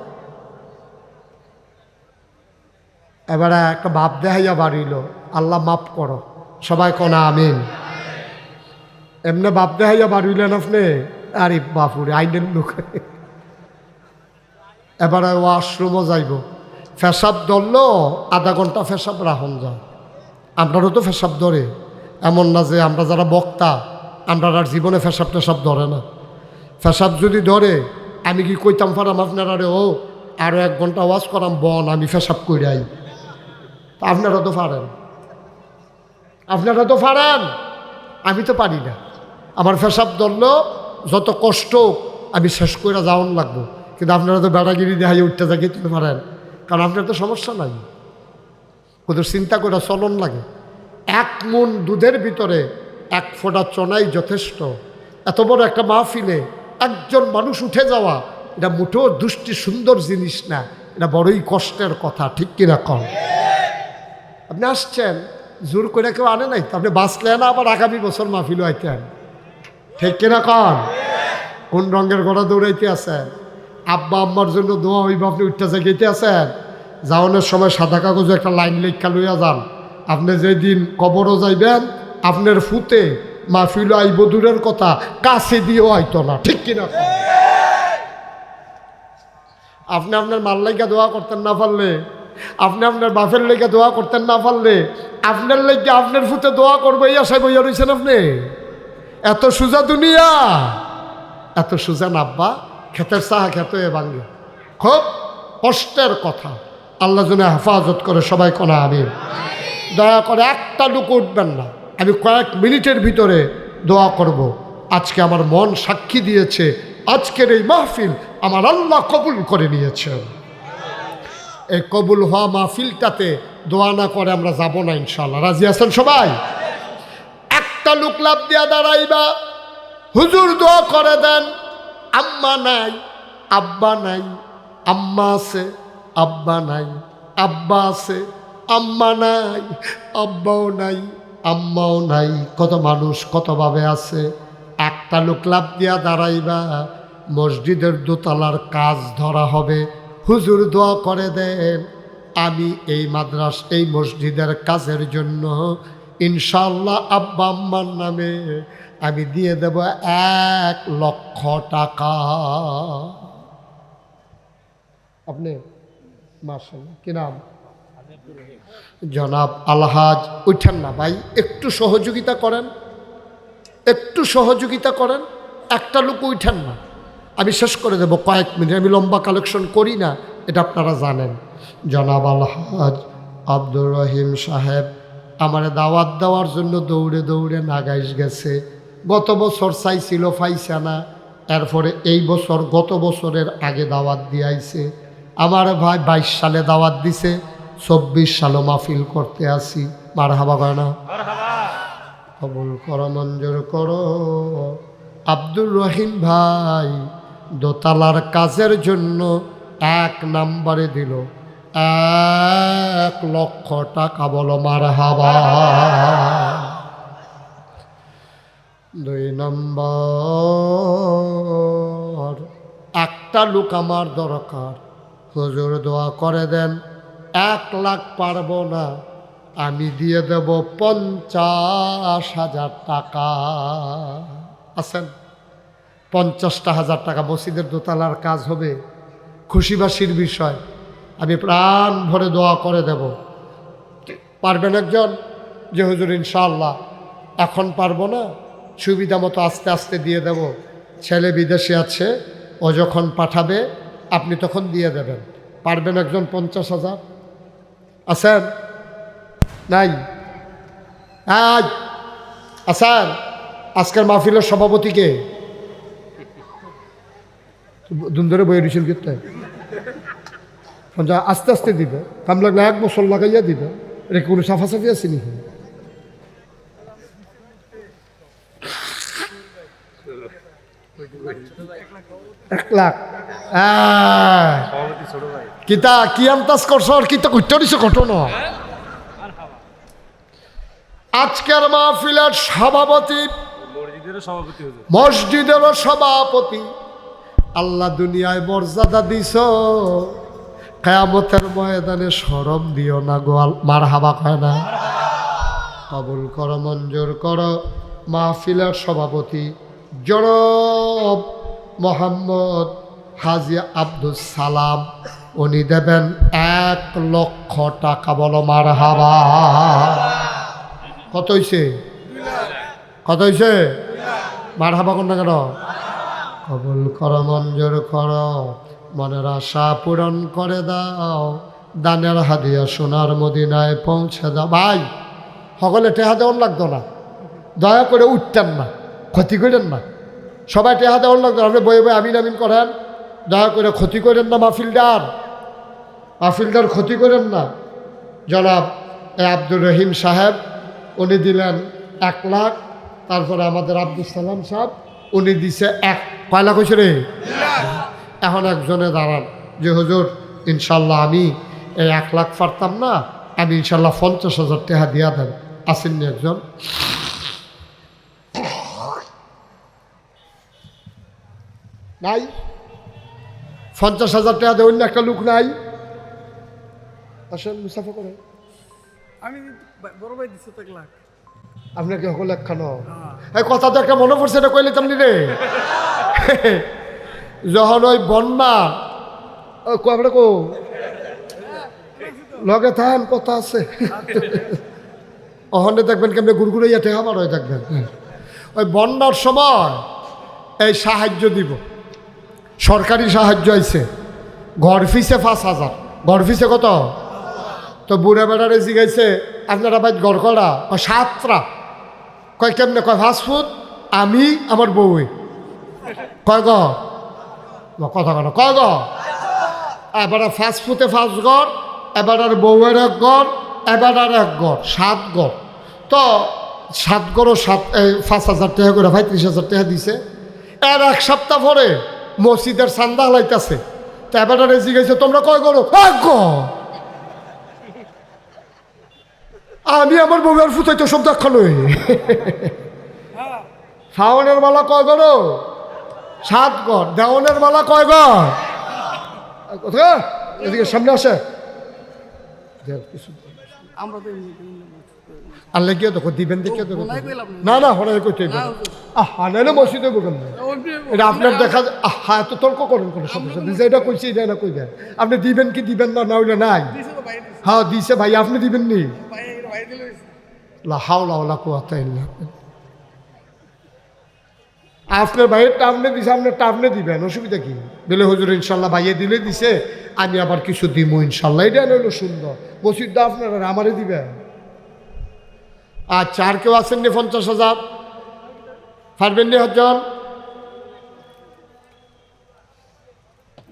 এবারে একটা বাপ দেখাইয়া বাড়িল, আল্লাহ মাফ করো, সবাই কনা আমিন। এমনি বাপ দেখাইয়া বাড়িলেন আপনি, আরে বাপুরে আইনের লোক। এবারে ওয়াশরুমও যাইব, ফেসাব ধরলো, আধা ঘন্টা ফেসাব রাখুন যায়। আপনারও তো ফেসাব ধরে, এমন না যে আমরা যারা বক্তা আমরা আর জীবনে ফেসাব টেসাব ধরে না। ফেসাব যদি ধরে আমি কি কইতাম পারাম আপনারা রে, ও আরও 1 ঘন্টা ওয়াজ করাম বন, আমি ফেসাব করে আই। আপনারা তো পারেন, আপনারা তো পারেন, আমি তো পারি না। আমার ফেসাব ধরলো, যত কষ্ট আমি শেষ করে যাওয়ান লাগবো, কিন্তু আপনারা তো বেড়াগিরি দেখাই উঠতে থাকি তুলতে পারেন, কারণ আপনার তো সমস্যা নাই, ওদের চিন্তা করে চলন লাগে। 1 মণ দুধের ভিতরে 1 ফোঁটা চনাই যথেষ্ট। এত বড় একটা মাহফিলে একজন মানুষ উঠে যাওয়া, এটা মোটেও দুষ্টি সুন্দর জিনিস না, এটা বড়ই কষ্টের কথা, ঠিক কিনা কন? আপনি আসছেন, জোর করে কেউ আনে নাই তো, আপনি বাঁচলেন আবার আগামী বছর মাহফিলও আইতেন, ঠিক কিনা কন? কোন রঙের ঘোড়া দৌড়াইতে আছেন? আব্বা আম্মার জন্য দোয়া হইব, আপনি উঠতে জাগাইতে আছেন। যাওয়ানোর সময় সাদা কাগজে একটা লাইন লেখা লইয়া যান, আপনি যেদিন কবরও যাইবেন, আপনার ফুতে মাহফিল আইব দূরের কথা, কাছে দিয়েও আইতো না, ঠিক কিনা? আপনি আপনার মাল লাইকা দোয়া করতেন না পারলে, আপনি আপনার বাপের লেগে দোয়া করতেন না পারলে, আপনার লেগে আপনার ফুতে দোয়া করবো এই আশায় বইয়া রয়েছেন আপনি। এত সোজা দুনিয়া, এত সোজা না আব্বা, ক্ষেতের চাহা খেতে ভাঙ্গে, খুব কষ্টের কথা। আল্লাহ যেন হেফাজত করে, সবাই কোনা আমিন। দয়া করে একটা লোক উঠবেন না, আমি কয়েক মিনিটের ভিতরে দোয়া করব। আজকে আমার মন সাক্ষী দিয়েছে, আজকের এই মাহফিল আমার আল্লাহ কবুল করে নিয়েছেন। এই কবুল হওয়া মাহফিলটাতে দোয়া না করে আমরা যাব না ইনশাল্লাহ। রাজি আছেন সবাই? একটা লোক লাভ দিয়া দাঁড়াইবা, হুজুর দোয়া করে দেন। আম্মা নাই, আব্বা নাই, আম্মা আছে, আব্বা নাই, আব্বা আছে, আম্মা নাই, আব্বাও নাই, আম্মাও নাই, কত মানুষ কতভাবে আছে। একটা লোক লাভ দিয়া দাঁড়াইবা, মসজিদের দোতলার কাজ ধরা হবে, হুজুর দোয়া করে দেন আমি এই মসজিদের কাজের জন্য ইনশাল্লাহ আব্বা আম্মার নামে আমি দিয়ে দেব 1 লক্ষ টাকা। আপনি মাশাআল্লাহ, কি নাম? জনাব আলহাজ। উঠেন না ভাই, একটু সহযোগিতা করেন, একটু সহযোগিতা করেন। একটা লোক উঠেন না, আমি শেষ করে দেব কয়েক মিনিট, আমি লম্বা কালেকশন করি না, এটা আপনারা জানেন। জনাব আলহাজ আব্দুর রহিম সাহেব আমার দাওয়াত দেওয়ার জন্য দৌড়ে দৌড়ে নাগাইশ গেছে। গত বছর চাইছিল পাইছে না, এরপরে এই বছর গত বছরের আগে দাওয়াত দিয়ে আইছে। আমার ভাই 22 সালে দাওয়াত দিছে, 24 সালে মাহফিল করতে আসি। মারহাবা কয় না? কবুল করো, মঞ্জুর করো। আব্দুর রহিম ভাই দোতলার কাজের জন্য 1 নম্বরে দিল 1 লক্ষ টাকা। বলো মারহাবা। 2 নম্বর, একটা লোক আমার দরকার, হুজুর দোয়া করে দেন। 1 লাখ পারবো না, আমি দিয়ে দেব 50,000 টাকা। আছেন? 50,000 টাকা মসজিদের দোতলার কাজ হবে, খুশিবাসীর বিষয়। আমি প্রাণ ভরে দোয়া করে দেব। পারবেন একজন? যে হুজুর ইনশাআল্লাহ এখন পারবো না, সুবিধা মতো আস্তে আস্তে দিয়ে দেব। ছেলে বিদেশে আছে, ও যখন পাঠাবে আপনি তখন দিয়ে দেবেন। পারবেন একজন? 50,000 আছেন? নাই? আছেন? আজকের মাহফিলের সভাপতিকে দুন ধরে বইয়ে দিয়েছেন কিন্তু আস্তে আস্তে দিবে, কাম লাগলে 1 বছর লাগাইয়া দিবে। এটা কোনো সাফাসাফি আছে নাকি? এক লাখ কিতা কি আন্তাজ করছো? আর কিতা করতে দিছো ঘটনা? আজকের মাহফিলের সভাপতি, মসজিদেরও সভাপতি। আল্লাহ দুনিয়ায় মর্যাদা দিছ, কিয়ামতের ময়দানে শরম দিও না গো। মারহাবা কয় না? কবুল করো, মঞ্জুর করো। মাহফিলের সভাপতি জনাব মোহাম্মদ হাজী আব্দুল সালাম, উনি দেবেন 1 লক্ষ টাকা। বলো মারহাবা। কত হইছে? কত হইছে? মারহাবা কোন না কেন? কবুল করো, মঞ্জুর করো। মনের আশা পূরণ করে দাও, দানের হাদিয়া সোনার মদিনায় পৌঁছে দাও। ভাই সকলে টেহা দেওয়ার লাগতো না, দয়া করে উঠতেন না, ক্ষতি করেন না। সবাই টেহা দেওয়ার লাগতো, আপনি বয়ে বয়ে আমিন আমিন করেন। দয়া করে ক্ষতি করেন না মাহফিলদার ক্ষতি করেন না। জনাব আব্দুর রহিম সাহেব উনি দিলেন 1 লাখ। তারপরে আমাদের আব্দুল সালাম সাহেব উনি দিছে 1 লাখ হয়েছে রে। এখন একজনে দাঁড়ান যে হুজুর ইনশাল্লাহ আমি এই 1 লাখ পারতাম না, আমি ইনশাল্লাহ 50,000 টাকা দিয়া দেন। আসেননি একজন? নাই? 50,000 টাকা দেয় অন্য একটা লোক নাই? আসেন মুসাফা করে। আমি বড় ভাই দিছে 1 লাখ। আপনাকে হল একখানো এই কথা তো একটা মনে পড়ছে, এটা কইলে তেমনি রে। যখন ওই বন্যা কবে কো লগে থান কথা আছে, ওখানে দেখবেন কেমনি গুড়গুড়াইয়া টেহা বার হয়ে থাকবেন। ওই বন্যার সময় এই সাহায্য দিব, সরকারি সাহায্য আইছে। ঘর ফিসে 5,000। ঘর ফিসে কত? তো বুড়া বেড়ারে জিগাইছে আপনারা বাইর ঘর করা? 7টা। কয় কেমনে? কয় 5 ফুট, আমি আমার বউয়ে। কয় ঘর? কথা কেন? কয় ঘর? এবার 5 ফুটে 5 ঘর, এবার আর বউয়ের 1 ঘর, এবার আর 1 ঘর, 7 ঘর। তো 7 ঘরও 5,000 টাকা করে 35,000 টাকা দিছে। এর 1 সপ্তাহ পরে মসজিদের চান্দা হালাইতেছে। তো এবার রেজি গেছে তোমরা কয় ঘর? 1 ঘর। আমি আমার বউয়ের ফুটাইতে সব দেখালো। শাওনের মালা কয় ঘর? 7 ঘর। দেওয়ানের মালা কয় ঘর? এদিকে সামনে আসে। আল্লাহ গিয়ে দেখো দিবেন দেখে দেখো। না না হলে করতে আহা নাইলে মসজিদে বলবেন না, এটা আপনার দেখা। আহা এত তর্ক করেন কোনো সমস্যা দিছে, এটা কইছে এটা না কইবেন। আপনি দিবেন কি দিবেন না, না হইলে নাই। হ্যাঁ দিছে ভাই, আপনি দিবেন নি? লা হাওলা ওয়ালা কুওয়াতা ইল্লা বিল্লাহ। আপনার ভাইয়ের টামনে দিছে, আপনার টামনে দিবেন, অসুবিধা কি? দিলে হুজুর ইনশাল্লাহ ভাইয়ে দিলে দিছে, আমি আবার কিছু দিব ইনশাল্লাহ। এটা হলো সুন্দর। মসজিদটা আপনার আমারে দিবেন। আচ্ছা, আর কেউ আসেননি 50,000? পারবেননি হজন?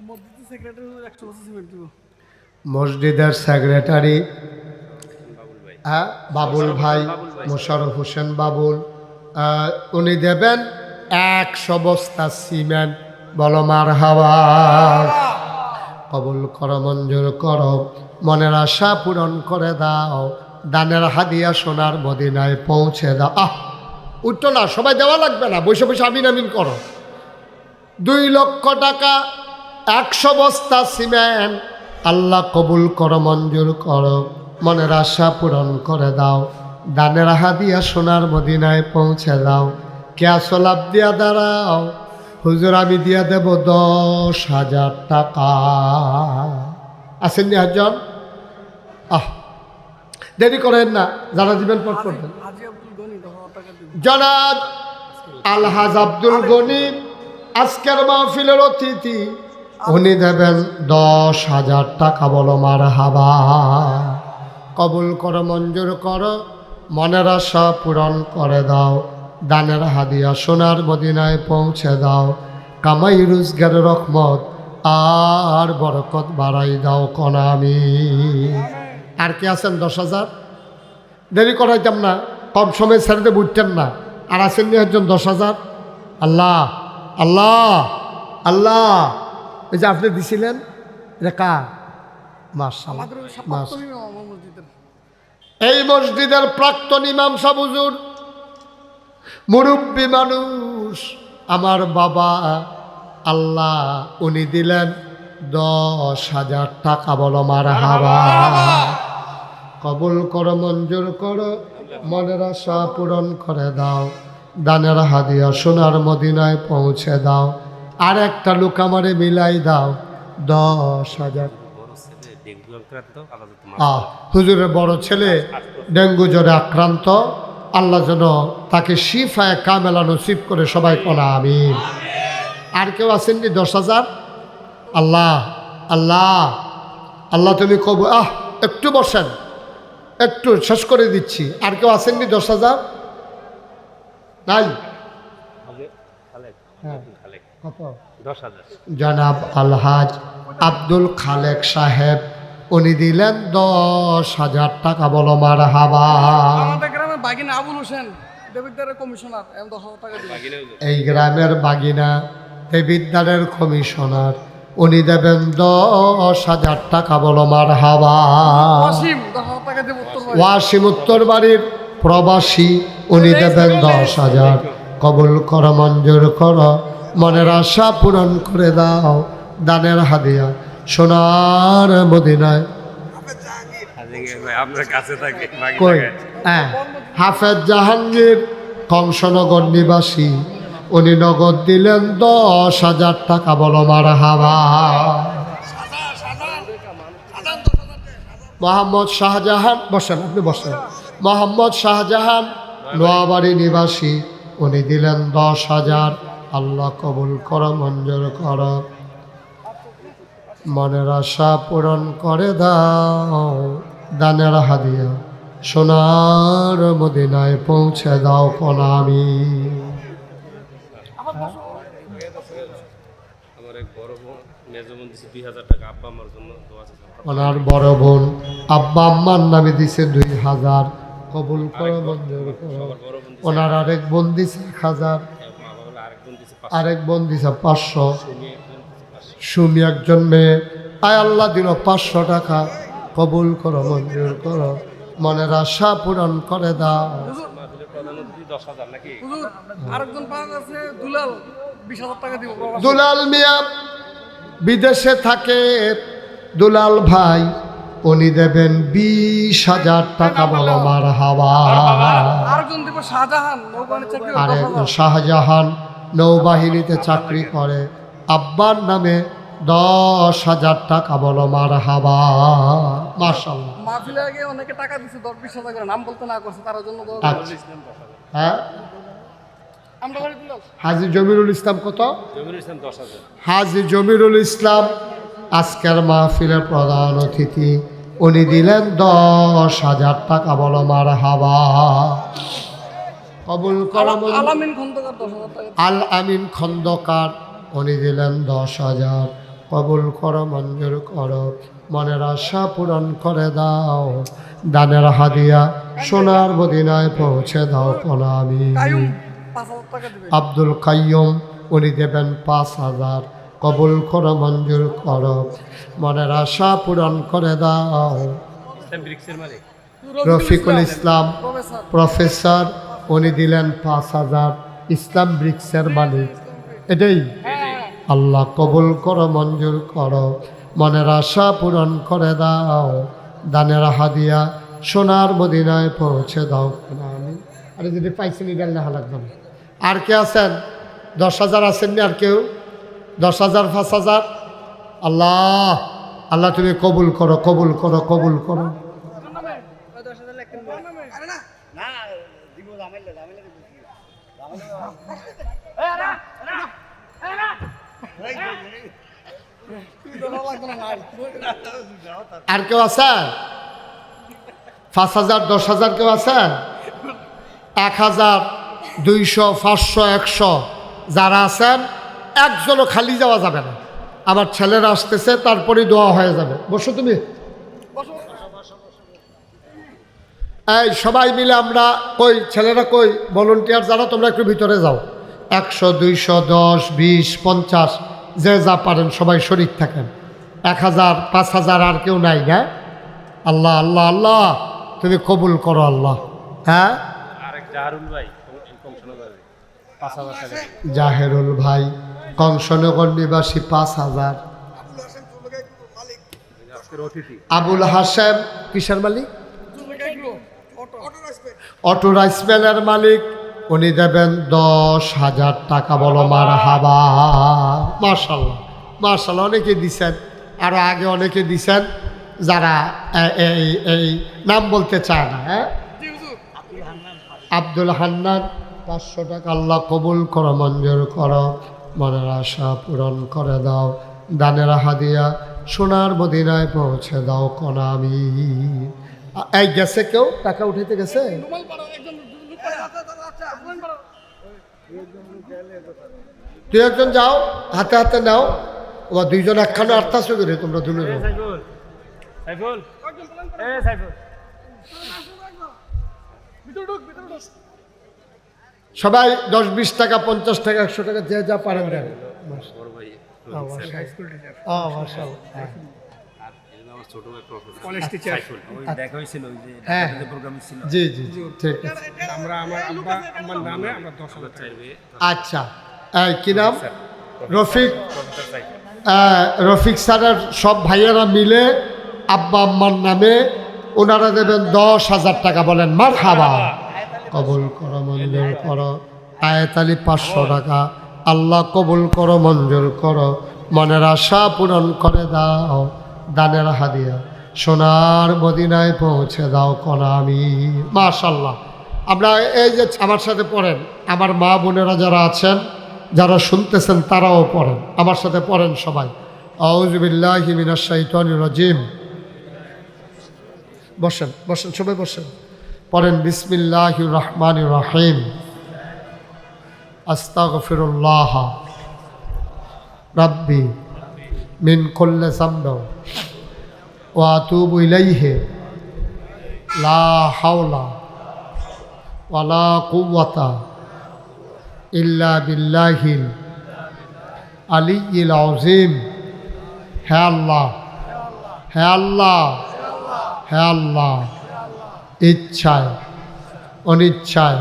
মসজিদের সেক্রেটারি 100 বছর সিমেন্ট দিব। মসজিদের সেক্রেটারি বাবুল ভাই, মোশাররফ হোসেন বাবুল, উনি দেবেন 100 বস্তা সিমেন্ট। বলো মারহাবা। কবুল করো, মঞ্জুর করো, মনের আশা পূরণ করে দাও, দানের হাদিয়া সোনার মদিনায় পৌঁছে দাও। উঠতো না, সবাই দেওয়া লাগবে না, বসে বসে আমিন আমিন করো। 2 লক্ষ টাকা, 100 বস্তা সিমেন্ট। আল্লাহ কবুল করো, মঞ্জুর করো, মনের আশা পূরণ করে দাও, দানের হাদিয়া সোনার মদিনায় পৌঁছে দাও। কে আসলাপ দিয়া দাঁড়াও, হুজুর আমি দিয়া দেব 10,000 টাকা। আসেননি একজন? দেরি করেন না, যারা দিবেন পট করবেন। হাজী আব্দুল গনি 10,000 টাকা দিব। জনাব আলহাজ আব্দুল গনি আজকের মাহফিলের অতিথি, উনি দেবেন 10,000 টাকা। বলো মারহাবা। কবুল করো, মঞ্জুর করো, মনের আশা পূরণ করে দাও, দানের হাদিয়া সোনার মদিনায় পৌঁছে দাও, কামাই রোজগারের রহমত আর বরকত বাড়াই দাও কনা আমি। আর কে আছেন 10,000? দেরি করাইতাম না, কম সময় ছেড়ে বুঝতেন না। আর আসেননি একজন 10,000? আল্লাহ আল্লাহ আল্লাহ, এই যে আপনি দিছিলেন এটা কার? মাশাআল্লাহ, আমাদের ওই সাপ্তাহিক ইমাম আমার মসজিদের। এই মসজিদের প্রাক্তন ইমাম সাহেব হুজুর, মুরব্বী মানুষ, আমার বাবা। আল্লাহ উনি দিলেন 10,000 টাকা। বলো মারহাবা। কবুল করো, মঞ্জুর করো, মনের আশা পূরণ করে দাও, দানের হাদিয়া সোনার মদিনায় পৌঁছে দাও। আর একটা লোক আমারে মিলাই দাও 10,000। হুজুরের বড় ছেলে ডেঙ্গু জ্বরে আক্রান্ত, আল্লাহ যেন তাকে শিফায়ে কামেলা নসিব করে, সবাই কোনা আমিন। আর কেউ আসেননি 10,000? আল্লাহ আল্লাহ আল্লাহ, তুমি কবু একটু বসেন, একটু শেষ করে দিচ্ছি। আর কেউ আসেননি 10,000? নাই? কত? জনাব আলহাজ আব্দুল খালেক সাহেব, উনি দিলেন 10,000 টাকা। বলো মারহাবা। আমাদের গ্রামের বাগিনা আবুল হোসেন দেবিদ্বারের কমিশনার 10,000 টাকা দিব। এই গ্রামের বাগিনা দেবিদ্বারের কমিশনার, উনি দেবেন 10,000 টাকা। বলো মারহাবা। ওয়াসিম 10,000 টাকা দিব উত্তর। ওয়াসিম উত্তর বাড়ির প্রবাসী, উনি দেবেন 10,000। কবুল করো, মঞ্জুর করো, মনের আশা পূরণ করে দাও, দানের হাদিয়া সোনার মদিনায়। কই? হাফেজ জাহাঙ্গীর কংসনগর নিবাসী, উনি নগদ দিলেন 10,000 টাকা। বলো মারহাবা। মোহাম্মদ শাহজাহান, বসেন আপনি বসেন। মোহাম্মদ শাহজাহান নোয়াবাড়ি নিবাসী, উনি দিলেন 10,000। আল্লাহ কবুল করো, মঞ্জুর করো, মনের আশা পূরণ করে দাও, দানের হাদিয়া সোনার মদিনায় পৌঁছে দাও কোন আমি। ওনার বড় বোন আব্বা আম্মার নামে দিছে 2,000। কবুল করো, মঞ্জুর করো। ওনার আরেক বোন দিছে 1,000, আরেক বোন দিছে 500। সুমি একজন মেয়ে, আয় আল্লাহ দিল 500 টাকা। কবুল করো, মঞ্জুর করো, মনের আশা পূরণ করে দাও। আরেকজন পাওয়া আছে দুলাল 20,000 টাকা দিব। দুলাল মিয়া বিদেশে থাকে, দুলাল ভাই উনি দেবেন 20,000 টাকা। বলো মারহাবা। আরেকজন দিব শাহজাহান নৌবাহিনীতে চাকরি করে। আরে শাহজাহান নৌবাহিনীতে চাকরি করে, আব্বার নামে 10,000 টাকা। বলো মারহাবা। মাশাআল্লাহ। মাহফিলে আগে অনেকে টাকা দিছে 10-20,000 করে, নাম বলতে না করছে তার জন্য। হ্যাঁ, আমরা বাড়ি দুলাল। হাজী জমিরুল ইসলাম কত? 10,000। হাজী জমিরুল ইসলাম আজকের মাহফিলের প্রধান অতিথি, উনি দিলেন 10,000 টাকা। বলো মারহাবা। কবুল করো মঞ্জুর। আলামিন খন্দকার 10,000 টাকা। আল আমিন খন্দকার উনি দিলেন 10,000। কবুল করো মঞ্জুর করো, মনের আশা পূরণ করে দাও, দানের হাদিয়া সোনার মদিনায় পৌঁছে দাও কোন আমি। কায়ুম 5,000 টাকা দিবে। আব্দুল কাইয়ুম উনি দেবেন 5,000। কবুল করো মঞ্জুর করো, মনের আশা পূরণ করে দাও। রফিকুল ইসলাম প্রফেসর। প্রফেসর উনি দিলেন 5,000। ইসলাম ব্রিক্সের মালিক এটাই। আল্লাহ কবুল করো মঞ্জুর করো, মনের আশা পূরণ করে দাও, দানের হাদিয়া সোনার মদিনায় পৌঁছে দাও। আমি আরে যদি পাইছেন ইডাল না লাগলাম। আর কে আছেন? 10,000 আছেননি? আর কেউ? 10,000 5,000? আল্লাহ আল্লাহ তুমি কবুল করো, কবুল করো, কবুল করো। আর কেউ আছেন? 5,000 10,000 কেউ আছেন? 1,000 200 500 100 যারা আছেন একজনও খালি যাওয়া যাবে না। আমার ছেলেরা আসতেছে, তারপরে দোয়া হয়ে যাবে। বসো তুমি। এই সবাই মিলে আমরা কই ছেলেরা কই ভলেন্টিয়ার যারা তোমরা একটু ভিতরে যাও। 100 200 10 20 50 যে যা পারেন সবাই শরীক থাকেন। 1,000 5,000 আর কেউ নাই না? আল্লাহ আল্লাহ আল্লাহ তুমি কবুল করো আল্লাহ। হ্যাঁ জাহেরুল ভাই কংসনগর নিবাসী 5,000। আবুল হাসেম কিসের মালিক? অটো রাইস মিলের মালিক উনি দেবেন 10,000 টাকা। বলো মারহাবা। মাশাআল্লাহ মাশাআল্লাহ। অনেকে দিছেন, আরো আগে অনেকে দিছেন যারা এই নাম বলতে চায় না। হ্যাঁ আব্দুল হান্নান 500 টাকা। আল্লাহ কবুল করো মঞ্জুর করো, মনের আশা পূরণ করে দাও, দানের হাদিয়া সোনার মদিনায় পৌঁছে দাও কোন আমি। এই গেছে কেউ টাকা উঠাইতে গেছে? তুই একজন যাও, হাতে হাতে নাও। ওরা দুইজন একখানে আটটাশো করে তোমরা দুজন সবাই 10-20 টাকা 50 টাকা 100 টাকা যে যা পারেন দেন। জি জি জি ঠিক আছে। আচ্ছা কি নাম? রফিক। রফিক স্যারের সব ভাইয়েরা মিলে আব্বা আম্মার নামে ওনারা দেবেন 10,000 টাকা। বলেন মারহাবা। কবুল করো মঞ্জুর করো। আয়াতালি 500 টাকা। আল্লাহ কবুল করো মঞ্জুর করো, মনের আশা পূরণ করে দাও, দানের হাদিয়া সোনার মদিনায় পৌঁছে দাও কোন আমি। মাশাআল্লাহ। আমরা এই যে আমার সাথে পড়েন, আমার মা বোনেরা যারা আছেন, যারা শুনতেছেন তারাও পড়েন, আমার সাথে পড়েন সবাই। আউযু বিল্লাহি মিনাশ শাইতানির রাজিম। বসেন বসেন সবাই বসেন, পড়েন বিসমিল্লাহির রহমানির রহিম। আস্তাগফিরুল্লাহ রাব্বি মিন কুল্লি যামবি ওয়া আতুবু ইলাইহি লা হাওলা ওয়ালা কুওয়াতা ইল্লা বিল্লাহিল আলিয়্যিল আযীম। হে আল্লাহ, হে আল্লাহ, হে আল্লাহ, ইচ্ছায় অনিচ্ছায়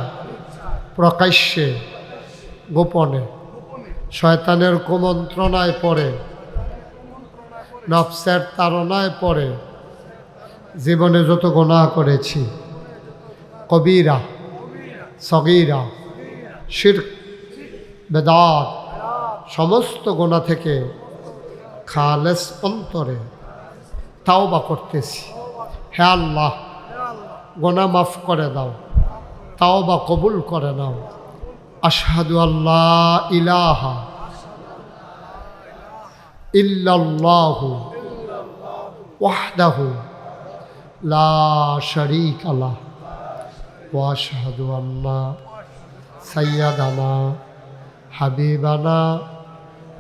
প্রকাশ্যে গোপনে শয়তানের কুমন্ত্রণায় পড়ে, নফসের তাড়নায় পড়ে জীবনে যত গুনাহ করেছি, কবিরা সগীরা শিরক বেদাত সমস্ত গুনাহ থেকে খালেস অন্তরে তাওবা করতেছি। হে আল্লাহ, গুনাহ মাফ করে দাও, তাওবা কবুল করে নাও। আশহাদু আল্লাহ ইলাহা ইল্লাল্লাহু ওয়াহদাহু লা শারীকা লাহ ওয়া আশহাদু আন্না সাইয়্যিদানা হাবিবানা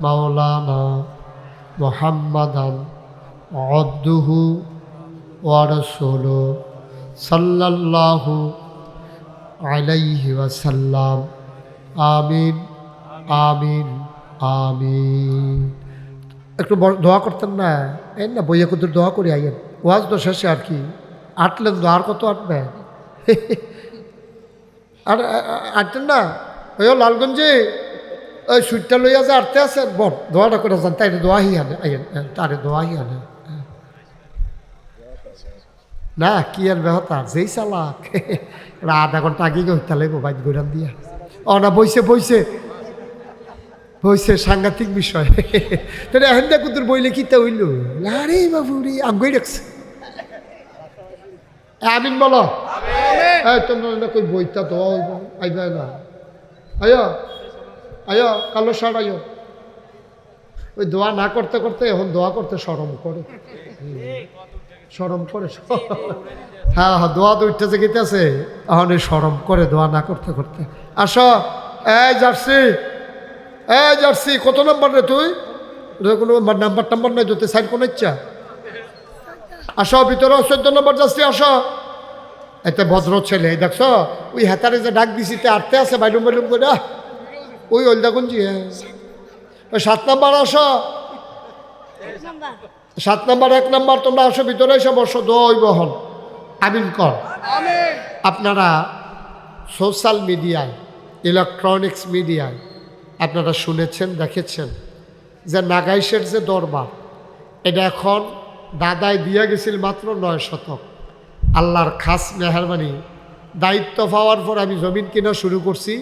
মাওলানা মুহাম্মাদান আবদুহু ওয়া রাসূলুহু সাল্লাল্লাহু আলাইহি ওয়াসাল্লাম। আমিন আমিন আমিন। একটু দোয়া করতেন না? এই না বইয়া কুতুর দোয়া করি আইয়েন। ওয়াজ তো শেষে আর কি আটলেন তো, আর কত আটবেন? আর আটতেন না? ওই লালগঞ্জে ওই সুইটটা লইয়া যে আটতে আছে বল দোয়াটা করে যান, তাই দোয়াহি আনে আইয়েন, তারে দোয়াহি আনে না। কি আর বেহতার যেই চালাক আধা ঘন্টা আগে হইতে লাগবো বাইক গোরান দিয়া। ও না বইছে বইছে বইছে, সাংঘাতিক বিষয়। তাহলে এখন কুতুর বইলে কিতা হইল? আরে বাবু রে আগুই রাখছে। আমিন বলো। তোমরা কই বইটা দোয়া হইব আইবা না? আয় আয় কালো শার্ট আয়। ওই দোয়া না করতে করতে এখন দোয়া করতে শরম করে, শরম করে। হ্যাঁ হ্যাঁ, দোয়া তো উঠতে গেতেছে এখন শরম করে দোয়া না করতে করতে। আসো এই জার্সি, এই জার্সি কত নম্বর রে তুই? কোনো নাম্বার টাম্বার নাই তোতে, সাইড কোন ইচ্ছা? আসো ভিতরে 14 নম্বর জার্সি আসো। এতে ভদ্র ছেলে দেখছ ওই হেতারে যে ডাক দিছি তে আটতে আছে বাইলুম বাইলুম করে। ওই ওলদাগুঞ্জি। ওই 7 নম্বর আসো, 7 নম্বর 1 নম্বর তোমরা আসো ভিতরে এসে বসো, দই বহন আমিন কর। আপনারা সোশ্যাল মিডিয়ায়, ইলেকট্রনিক্স মিডিয়ায় আপনারা শুনেছেন দেখেছেন যে নাগাইশের যে দরবার এটা এখন দাদায় দিয়া গেছিল মাত্র 9 শতক। আল্লাহর খাস মেহরবানি, দায়িত্ব পাওয়ার পর আমি জমিন কিনা শুরু করছি।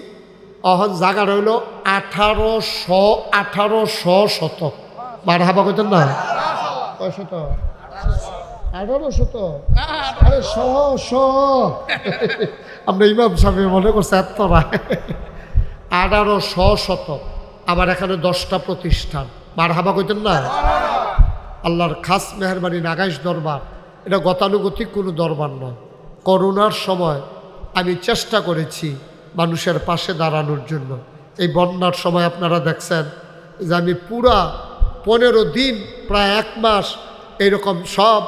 এখন জায়গা রইল 1800 শতক। মার হাবা কইতেন না? কয় শতক? 1800। আরে 100 আমরা ইমাম সাহেব মনে করছে এত না। 1800 শতক। আবার এখানে 10টা প্রতিষ্ঠান। মার হাবা কইতেন না? আল্লাহর খাস মেহরবানি নাগাইশ দরবার এটা গতানুগতিক কোনো দরবার নয়। করোনার সময় আমি চেষ্টা করেছি মানুষের পাশে দাঁড়ানোর জন্য। এই বন্যার সময় আপনারা দেখছেন যে আমি পুরা 15 দিন প্রায় 1 মাস এইরকম সব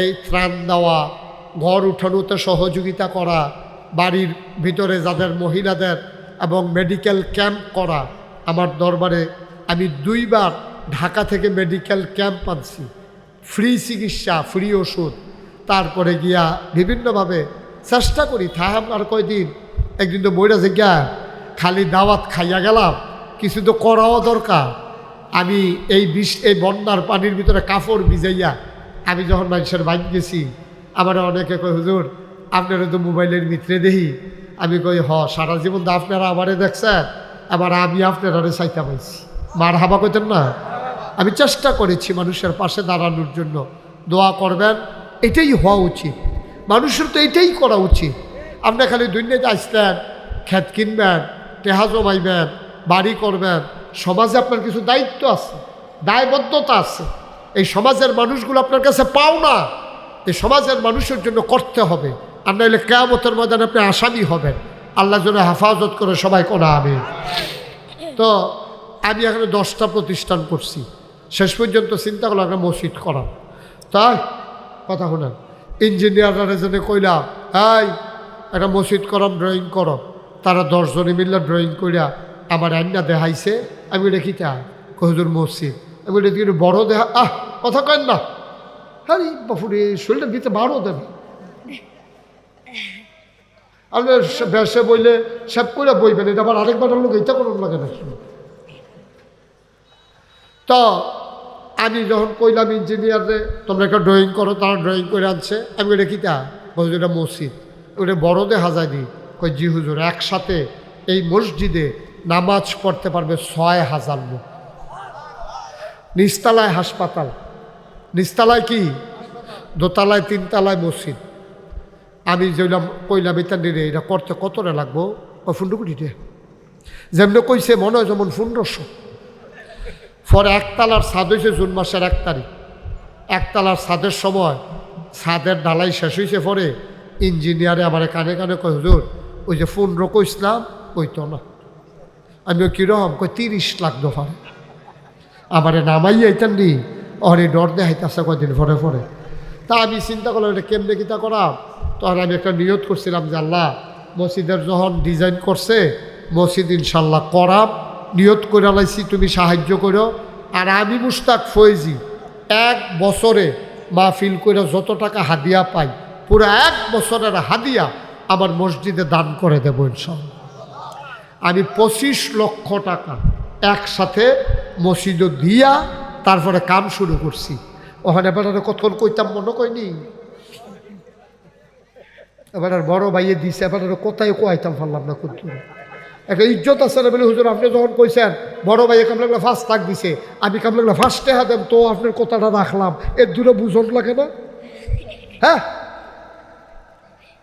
এই ত্রাণ দেওয়া, ঘর উঠানোতে সহযোগিতা করা, বাড়ির ভিতরে যাদের মহিলাদের এবং মেডিকেল ক্যাম্প করা। আমার দরবারে আমি 2 বার ঢাকা থেকে মেডিকেল ক্যাম্প আনছি, ফ্রি চিকিৎসা, ফ্রি ওষুধ। তারপরে গিয়া বিভিন্নভাবে চেষ্টা করি। থাম আর কয়দিন, একদিন তো বইরা যে গিয়া খালি দাওয়াত খাইয়া গেলাম, কিছু তো করাও দরকার। আমি এই বন্যার পানির ভিতরে কাপড় ভিজাইয়া আমি যখন মানুষের বাইক গেছি, আমার অনেকে কয় হুজুর আপনারা তো মোবাইলের ভিতরে দেখি। আমি কই সারা জীবন তো আপনারা আমারে দেখছেন, আবার আমি আপনারা চাইতে পাইছি। মার হাবা কইতেন না? আমি চেষ্টা করেছি মানুষের পাশে দাঁড়ানোর জন্য। দোয়া করবেন, এটাই হওয়া উচিত। মানুষের তো এটাই করা উচিত। আপনি খালি দুনিয়াতে আসলেন, ক্ষেত কিনবেন, টেহা জমাইবেন, বাড়ি করবেন। সমাজে আপনার কিছু দায়িত্ব আছে, দায়বদ্ধতা আছে। এই সমাজের মানুষগুলো আপনার কাছে পাও না, এই সমাজের মানুষের জন্য করতে হবে। আর নাহলে কিয়ামতের ময়দানে আপনি আসামি হবেন। আল্লাহ যেন হেফাজত করে সবাই কোনা আমি। তো আমি এখানে 10টা প্রতিষ্ঠান করছি। শেষ পর্যন্ত চিন্তা করলাম একটা মসজিদ করাম। তাই কথা শোনেন, ইঞ্জিনিয়াররা যেন কইলাম এই একটা মসজিদ করাম, ড্রয়িং করো। তারা 10 জনে মিললে ড্রয়িং করিয়া আমার আইনা দেখাইছে। আমি দেখি তা হুজুর মসজিদ, আমি দেখি বড় দেখা। কথা কেন না? হ্যাঁ বাপুরে শরীরটা দিতে বারো দেবে। আপনি বেসে বইলে সব করে বইবেন, এটা আবার আরেকবার লোক এইটা করুন লাগে নাকি? তো আমি যখন কইলাম ইঞ্জিনিয়ারে তোমরা একটা ড্রয়িং করো, তারা ড্রয়িং করে আনছে। আমি ওটা কিতা হুজুর এটা মসজিদ, ওটা বড়দে হাজাই দিই। কই জি হুজুর, একসাথে এই মসজিদে নামাজ পড়তে পারবে 6000 লোক। নিচতলায় হাসপাতাল, নিচতলায় কি, দোতলায় 3 তলায় মসজিদ। আমি যেলাম কইলাম এটা নিরে এটা করতে কতটা লাগবো? ও 15 কোটিতে যেমনি কইছে মনে হয় যেমন 1500। পরে 1 তলার ছাদ হয়েছে জুন মাসের 1 তারিখ। 1 তলার ছাদের সময় ছাদের ডালাই শেষ হয়েছে পরে ইঞ্জিনিয়ারে আমার কানে কানে কয় হুজুর ওই যে 15 কইছিলাম ওই তো না। আমি কীরকম কই 30 লাখ দফারে আমার নামাই আইতেন নি অরে ডর দেখাইতেছে কয়দিন পরে পরে। তা আমি চিন্তা করলাম এটা কেমনে কিতা করাম। তখন আমি একটা নিয়ত করছিলাম যে আল্লাহ মসজিদের যখন ডিজাইন করছে মসজিদ ইনশাল্লাহ করাম, নিয়ত করে লাইছি, তুমি সাহায্য করো। আর আমি মুশতাক ফয়েজি 1 বছরে মাহফিল করে যত টাকা হাদিয়া পাই পুরো 1 বছরের হাদিয়া আমার মসজিদে দান করে দেবো ইনশাল্লাহ। আমি 25 লক্ষ টাকা একসাথে মসজিদে দিয়া তারপরে কাম শুরু করছি। ওখানে এবার কতক্ষণ কইতাম মনে কইনি, এবার আর বড় ভাইয়ে দিছে, এবার কোথায় কোয়াইতাম পারলাম না। কিন্তু একটা ইজ্জত আছে না বলে হুজুর আপনি যখন কইছেন বড় ভাইয়ে কামলাগলা 5 লাখ দিছে, আমি কামলাগলা 5 টাকা দেব, তো আপনার কথাটা রাখলাম, এর দূরে বুঝন লাগে না? হ্যাঁ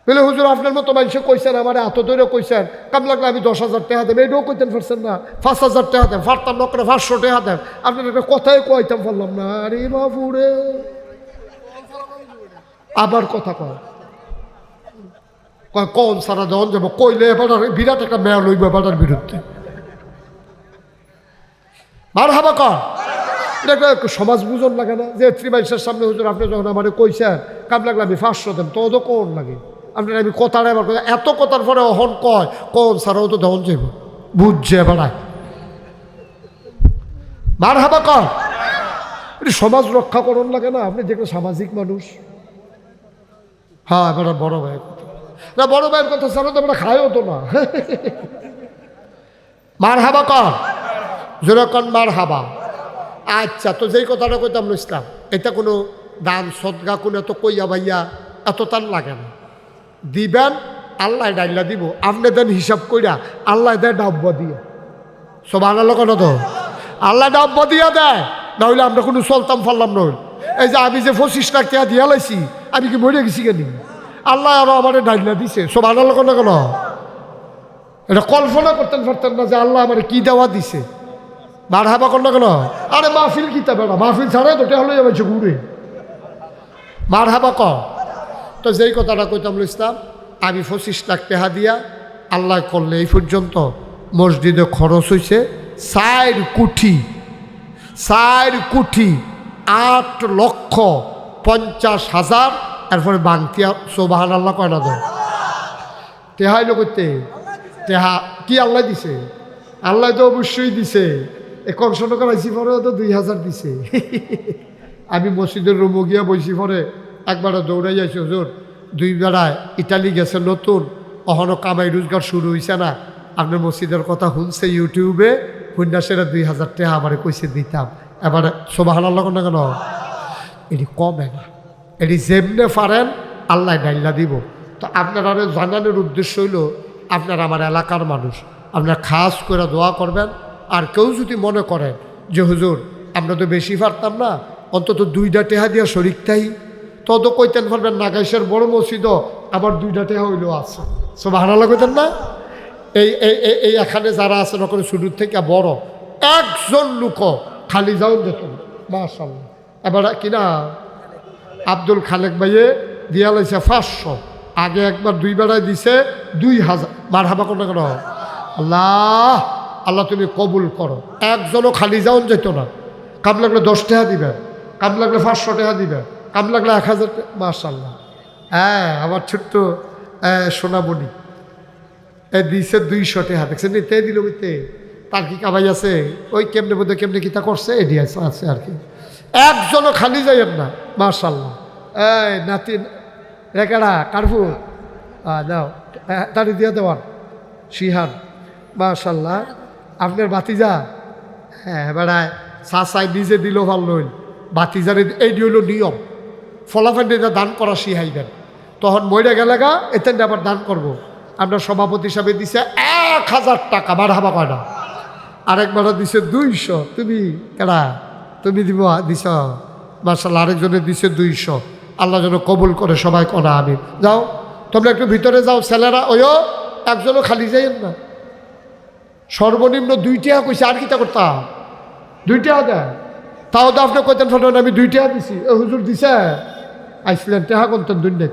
বলে হুজুর আপনার মতো মানুষে কইছেন আমার এত দূরে কইছেন, কামলাগলা আমি 10,000 টাকা দেব, এটাও কইতেন পারছেন না, 5,000 টাকা দেন, পারতাম না করে 500 টাকা দেন, আপনার একটা কথাই কোয়াইতাম পারলাম না। আরে বাবুরে আবার কথা কয় কোন সারা দেওয়ান যাবো কইলে এবার বিরাট একটা মেয়া লইব এবার বিরুদ্ধে মার হাবা কর। এটা একটা সমাজ বুঝন লাগে না যে ত্রিবাইশের সামনে হুজুর আপনি যখন আমার কইছেন কাম লাগলে আমি 500 দেন, তো তো কোন লাগে আপনার আমি কথাটা এবার এত কথার পরে অহন কয় কোন সারাও তো দেওয়ান যাইব বুঝছে বেড়ায় মার হাবা কর। এটা সমাজ রক্ষা করন লাগে না? আপনি যেগুলো সামাজিক মানুষ। হ্যাঁ এবার বড় ভাই না, বড় ভাইয়ের কথা ছাড়া তো আমরা খাইও তো না। মার হাবা কর, যেরকম মার হাবা। আচ্ছা তো যেই কথাটা কইতাম ইসলাম, এটা কোনো দান সদগা কোনো এত কইয়া ভাইয়া এত তার লাগে না। দিবেন আল্লাহ ডাইলা দিব, আপনি দেন হিসাব কইরা আল্লাহ দেয় ডাব্বা দিয়ে, সব আনালো কেন তো আল্লাহ ডাব্বা দিয়া দেয়, না হইলে আমরা কোনো চলতাম পারলাম না। এই যে আমি যে 25 লাখ টাকা দিয়া লাইছি, আমি কি মরে গেছি কেন? আল্লাহ আরো আমার ডাইলা দিছে, সব আনালো কেন কেন? এটা কল্পনা করতেন পারতেন না যে আল্লাহ আমার কি দেওয়া দিছে। বার হাবা করলো কেন? আরে মাহফিল কিতা বেড়া, মাহফিল ছাড়াই তো টেহলে যাচ্ছে ঘুরে। মার হাবা কর। তো যেই কথাটা কইতাম ইসলাম, আমি 25 লাখ টাকা দিয়া আল্লাহ করলে এই পর্যন্ত মসজিদে খরচ হয়েছে 4 কোটি 8,50,000। এরপরে বাংতিয়া সোবাহান আল্লাহ কয় না তো টেহা এলো করতে টেহা কি আল্লাহ দিছে? আল্লাহ তো অবশ্যই দিছে। কনসন করাইছি পরে তো 2,000 দিছে। আমি মসজিদের রুমো গিয়া বইছি পরে একবার দৌড়াই যাইছি হুজুর 2 বেড়ায় ইটালি গেছে নতুন, অহনো কামাই রোজগার শুরু হয়েছে না, আপনার মসজিদের কথা শুনছে ইউটিউবে, হুন্ডা সেরা 2,000 টাকা আমার কইছে দিতাম। এবার সোবাহান আল্লাহ না কেন? এটি কমে না, এটি যেমনে পারেন আল্লাহ ডাইলা দিব। তো আপনারা জানানোর উদ্দেশ্য হইল আপনার আমার এলাকার মানুষ, আপনারা খাস করে দোয়া করবেন। আর কেউ যদি মনে করেন যে হুজুর আমরা তো বেশি পারতাম না, অন্তত 2টা টেহা দিয়া শরিক তাই, তত কইতেন পারবেন নাগাইশের বড় মসজিদও আবার 2টা টেহা হইলেও আছে, সব হারালা কইতেন না? এই এখানে যারা আছেন ওখানে শুরুর থেকে বড় একজন লোক খালি যাও যেত মাশাআল্লাহ। এবার কিনা আব্দুল খালেক ভাইয়ে দিয়া লাইছে 500, আগে একবার 2 বেড়ায় দিছে 2,000। মার হাবা কোন কেন? আল্লাহ আল্লাহ তুমি কবুল করো। একজনও খালি যাওন যেত না। কাম লাগলে 10 টাকা দিবেন, কাম লাগলে 500 টাকা দিবেন, কাম লাগলে 1,000 টাকা। মাশাআল্লাহ। হ্যাঁ আমার ছোট্ট সোনামণি দিছে 200 টাকা, দেখছেন তে দিল তে, তার কি কামাই আছে? ওই কেমনে বোধ কেমনে কিতা করছে এডি আছে আর কি। একজনও খালি যাইয়েন না। মাশাআল্লাহ। এই নাতি রেকাড়া কারফু যাও তাড়ি দিয়ে দেওয়ান শিহান। মাশাআল্লাহ আপনার বাতিজা, হ্যাঁ বেড়ায় চাচাই নিজে দিল ভাল নইল, বাতিজারে এইটি হইল নিয়ম, ফলাফল দান করা শিহাইবেন, তখন মরে গেলে গা এতেন আবার দান করব। আপনার সভাপতি হিসাবে দিছে 1,000 টাকা, বার হাবা কয় না? আরেকবার দিছে 200, তুমি কেডা তুমি দিব দিছ? মাশাআল্লাহ আরেকজনে দিছে 200। আল্লাহ যেন কবুল করে সবাই করা। আমি যাও তোমরা একটু ভিতরে যাও ছেলেরা, ওইও একজনও খালি যাইয়েন না। সর্বনিম্ন 2 টাকা কইছে, আর কিতা করতাম? 2 টাকা দেয়, তাও তো আপনি কইতেন ফোন আমি 2 টাকা দিছি, ও হুজুর দিছে আইসলেন টেহা কোনতেন দুনিয়া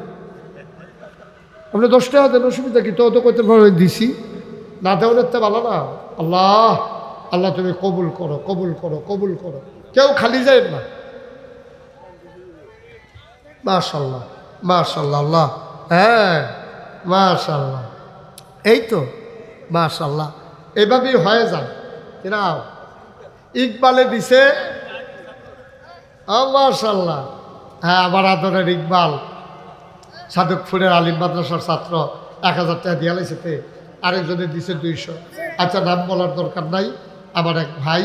আপনি 10 টাকা দেন, অসুবিধা কি? তো করতে পারো দিছি না, দেওয়ার তো ভালো না। আল্লাহ আল্লাহ তুমি কবুল করো, কবুল করো, কবুল করো। কেউ খালি যায় না। মাশাল্লাহ মাশাল্লাহ, আল্লাহ, হ্যাঁ মাশাল্লাহ, এই তো মাশাল্লাহ, এভাবেই হয়ে যান। কিনা ইকবালে দিছে, মাশাল্লাহ, হ্যাঁ আমার আদরের ইকবাল সাদকপুরের আলিম মাদ্রাসার ছাত্র 1000 টাকা দিয়া লাইছে, আরেকজনের দিছে 200। আচ্ছা নাম বলার দরকার নাই, আমার এক ভাই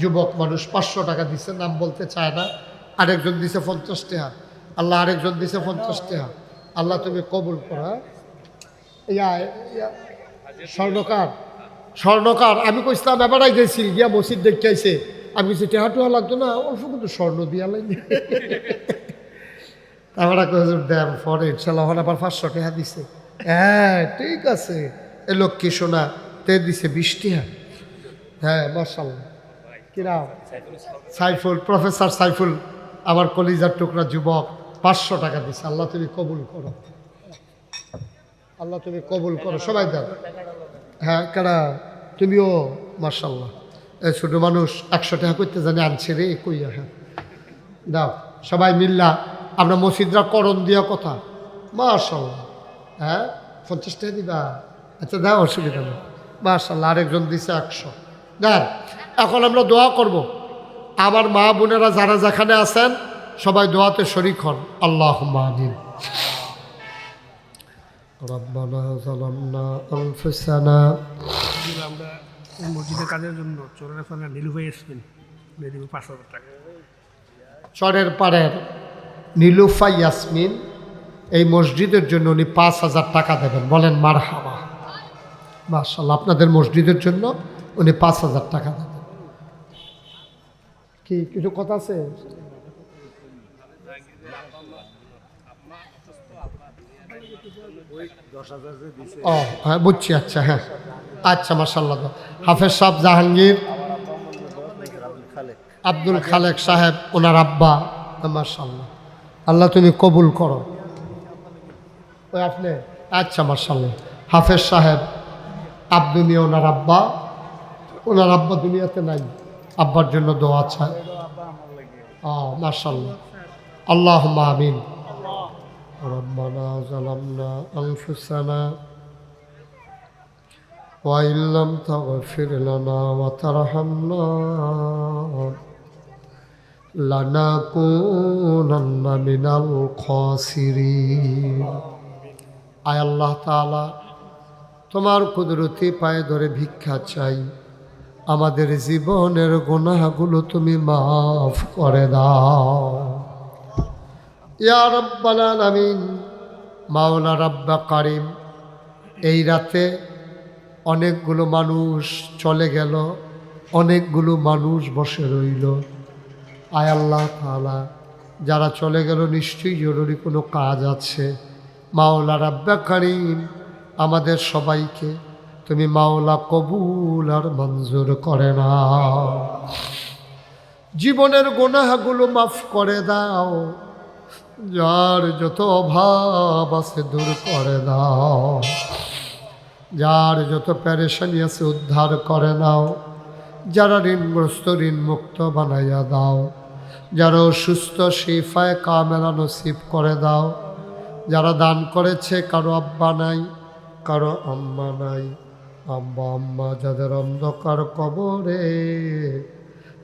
যুবক মানুষ 500 টাকা দিছে, নাম বলতে চায় না। আরেকজন দিছে 50 টাকা, আল্লাহ আরেকজন দিছে 50 টাকা। আল্লাহ তুমি কবুল করো। স্বর্ণকার স্বর্ণকার আমি কইছিলাম এবারাই গেছি গিয়া মসজিদ দেখতে আইছে, আমি কিছু টেহা টুহা লাগতো না, অল্প কিন্তু স্বর্ণ দিয়া লাগে। আমরা দেন পরে ইনশাল্লাহ আবার 500 টাকা দিছে। হ্যাঁ ঠিক আছে, এ লক্ষ্মী সোনা তে দিছে 20 টাকা। হ্যাঁ মাশাল্লাহ। কিরাম সাইফুল, প্রফেসর সাইফুল আমার কলিজার টুকরা যুবক 500 টাকা দিছে। আল্লাহ তুমি কবুল করো, আল্লাহ তুমি কবুল করো। সবাই দেন। হ্যাঁ কারা তুমিও মাশাল্লাহ। এই ছোট মানুষ 100 টাকা করতে জানে আনছে রে কইয়া। হ্যাঁ দাও সবাই মিল্লা আমরা মসজিদরা করণ দিয়া কথা। মাশাল্লাহ, হ্যাঁ 50 টাকা দিবা? আচ্ছা দাও, অসুবিধা নেই। মাশাল্লাহ, আরেকজন দিছে 100। দেন এখন আমরা দোয়া করব। আমার মা বোনেরা যারা যেখানে আছেন সবাই দোয়াতে শরীক হন। আল্লাহুম্মা আমিন। রব্বানা যালামনা আনফুসানা। আমরা এই মসজিদের কাজের জন্য চোরের ফানা নীলুভাই আসবেন, মেয়ে 5,000 টাকা। চরের পাড়ের নীলুফা ইয়াসমিন এই মসজিদের জন্য উনি 5,000 টাকা দেবেন। বলেন মারহাবা। মাশাআল্লাহ, আপনাদের মসজিদের জন্য উনি 5,000 টাকা দেবেন। কি কিছু কথা আছে? ও হ্যাঁ বুঝছি। আচ্ছা হ্যাঁ আচ্ছা মাশাআল্লাহ। হাফেজ সাহেব জাহাঙ্গীর আব্দুল খালেক সাহেব ওনার আব্বা। মাশাআল্লাহ, আল্লাহ তুমি কবুল করো। ওই আপনি? আচ্ছা মাশাআল্লাহ। হাফেজ সাহেব আব্দুল ওনার আব্বা, ওনার আব্বা দুনিয়াতে নাই, আব্বার জন্য দোয়া চায়। মাশাআল্লাহ, আল্লাহুম্মা আমিন। রব্বানা যালামনা আনফুসানা ওয়া ইল্লাম তাগফির লানা ওয়া তারহামনা লানাকুনান্না মিনাল খাসিরিন। আয় আল্লাহ তাআলা, তোমার কুদরতি পায়ে ধরে ভিক্ষা চাই, আমাদের জীবনের গুনাহগুলো তুমি মাফ করে দাও ইয়া রাব্বাল আলামিন। মাওলা রাব্বা কারিম, এই রাতে অনেকগুলো মানুষ চলে গেল, অনেকগুলো মানুষ বসে রইল। আয় আল্লাহ তাআলা, যারা চলে গেল নিশ্চয়ই জরুরি কোনো কাজ আছে। মাওলা রাব্বা কারিম, আমাদের সবাইকে তুমি মাওলা কবুল আর মঞ্জুর করে নাও। জীবনের গুনাহগুলো মাফ করে দাও, যার যত অভাব আছে দূর করে দাও, যার যত পেরেশানি আছে উদ্ধার করে নাও, যারা ঋণগ্রস্ত ঋণ মুক্ত বানাইয়া দাও, যারা অসুস্থ শিফায়ে কামেলা নসিব করে দাও, যারা দান করেছে কারো আব্বা নাই, কারো আম্মা নাই, আব্বা আম্মা যাদের অন্ধকার কবরে,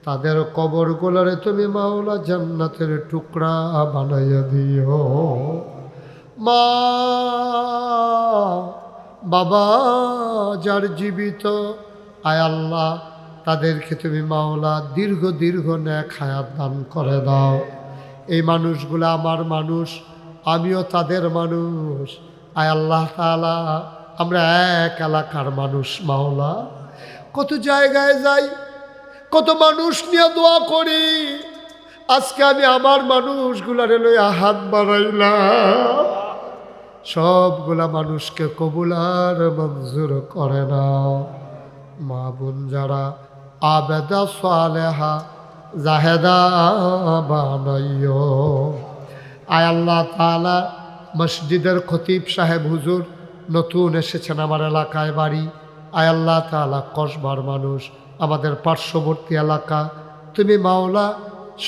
তাদের কবরগুলোরে তুমি মাওলা জান্নাতের টুকরা বানাইয়া দিও। মা বাবা যার জীবিত, আয় আল্লাহ তাদেরকে তুমি মাওলা দীর্ঘ দীর্ঘ নেক হায়াত দান করে দাও। এই মানুষগুলো আমার মানুষ, আমিও তাদের মানুষ। আয় আল্লাহ তাআলা, আমরা এক এলাকার মানুষ মাওলা, কত জায়গায় যাই, কত মানুষ নিয়ে দোয়া করি। আজকে আমি আমার মানুষগুলারে লইয়া হাত বাড়াইলাম, সবগুলা মানুষকে কবুল আর মঞ্জুর করে নাও। মা বোন যারা আবেদা সালেহা জাহেদা বানাইও, আয় আল্লাহ তাআলা, মসজিদের খতিব সাহেব হুজুর নতুন এসেছেন আমার এলাকায় বাড়ি। আয় আল্লাহ তাআলা, কসবার মানুষ, আমাদের পার্শ্ববর্তী এলাকা, তুমি মাওলা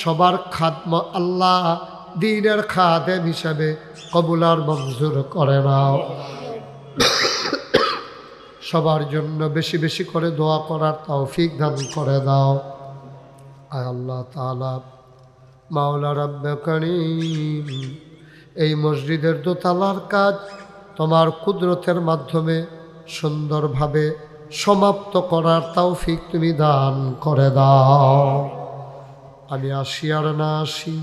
সবার খাদম আল্লাহ দ্বীনের খাদেম হিসাবে কবুল আর মঞ্জুর করে নাও। সবার জন্য বেশি বেশি করে দোয়া করার তৌফিক দান করে দাও। আয় আল্লাহ তাআলা, মাওলা রাব্বে কারীম, এই মসজিদের দোতলার কাজ তোমার কুদরতের মাধ্যমে সুন্দরভাবে সমাপ্ত করার তৌফিক তুমি দান করে দাও। আমি আসি আর না আসি,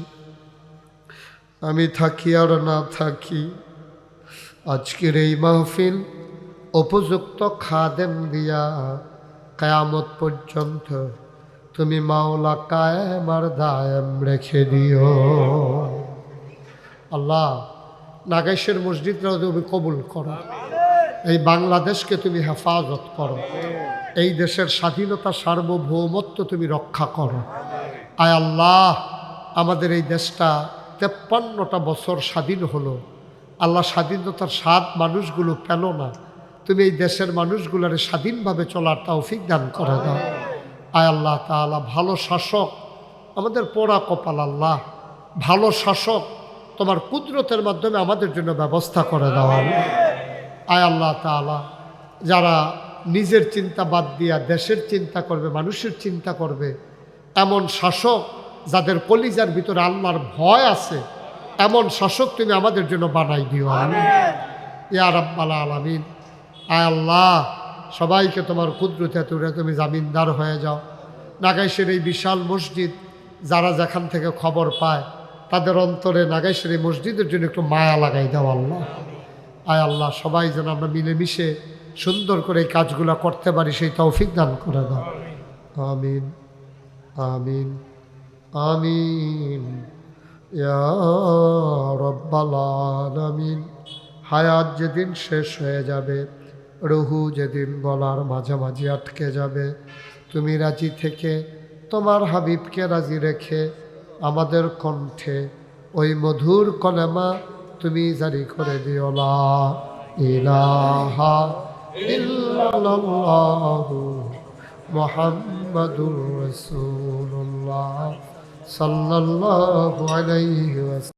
আমি থাকি আর না থাকি, আজকের এই মাহফিল উপযুক্ত খাদেম দিয়া কিয়ামত পর্যন্ত তুমি মাওলা কায়েম আর দায়েম রেখে দিও। আল্লাহ, নাগেশের মসজিদরাও তুমি কবুল করো, এই বাংলাদেশকে তুমি হেফাজত করো, এই দেশের স্বাধীনতা সার্বভৌমত্ব তুমি রক্ষা করো। আয় আল্লাহ, আমাদের এই দেশটা 53টা বছর স্বাধীন হলো, আল্লাহ স্বাধীনতার স্বাদ মানুষগুলো পেল না, তুমি এই দেশের মানুষগুলোর স্বাধীনভাবে চলার তৌফিক দান করে দাও। আয় আল্লাহ তাআলা, ভালো শাসক, আমাদের পোড়া কপাল আল্লাহ, ভালো শাসক তোমার কুদরতের মাধ্যমে আমাদের জন্য ব্যবস্থা করে দাও। আয় আল্লাহ তাআলা, যারা নিজের চিন্তা বাদ দিয়া দেশের চিন্তা করবে, মানুষের চিন্তা করবে, এমন শাসক যাদের কলিজার ভিতরে আল্লাহর ভয় আছে, এমন শাসক তুমি আমাদের জন্য বানাই দিও। আমিন ইয়া রাব্বাল আলামিন। আয় আল্লাহ, সবাইকে তোমার কুদরতে তুলে তুমি জামিনদার হয়ে যাও। নাগাইশের এই বিশাল মসজিদ, যারা যেখান থেকে খবর পায় তাদের অন্তরে নাগাইশের এই মসজিদের জন্য একটু মায়া লাগাই দাও আল্লাহ। আয় আল্লাহ, সবাই যেন আমরা মিলেমিশে সুন্দর করে এই কাজগুলো করতে পারি, সেই তৌফিক দান করে দাও। আমিন আমিন আমিন ইয়া রাব্বাল আলামিন। হায়াত যেদিন শেষ হয়ে যাবে, রুহু যেদিন গলার মাঝামাঝি আটকে যাবে, তুমি রাজি থেকে তোমার হাবিবকে রাজি রেখে আমাদের কণ্ঠে ওই মধুর কলেমা তুমি জারি করে দিও, লা ইলাহা ইল্লাল্লাহু মুহাম্মাদুর রাসূলুল্লাহ সাল্লাল্লাহু আলাইহি ওয়াসাল্লাম।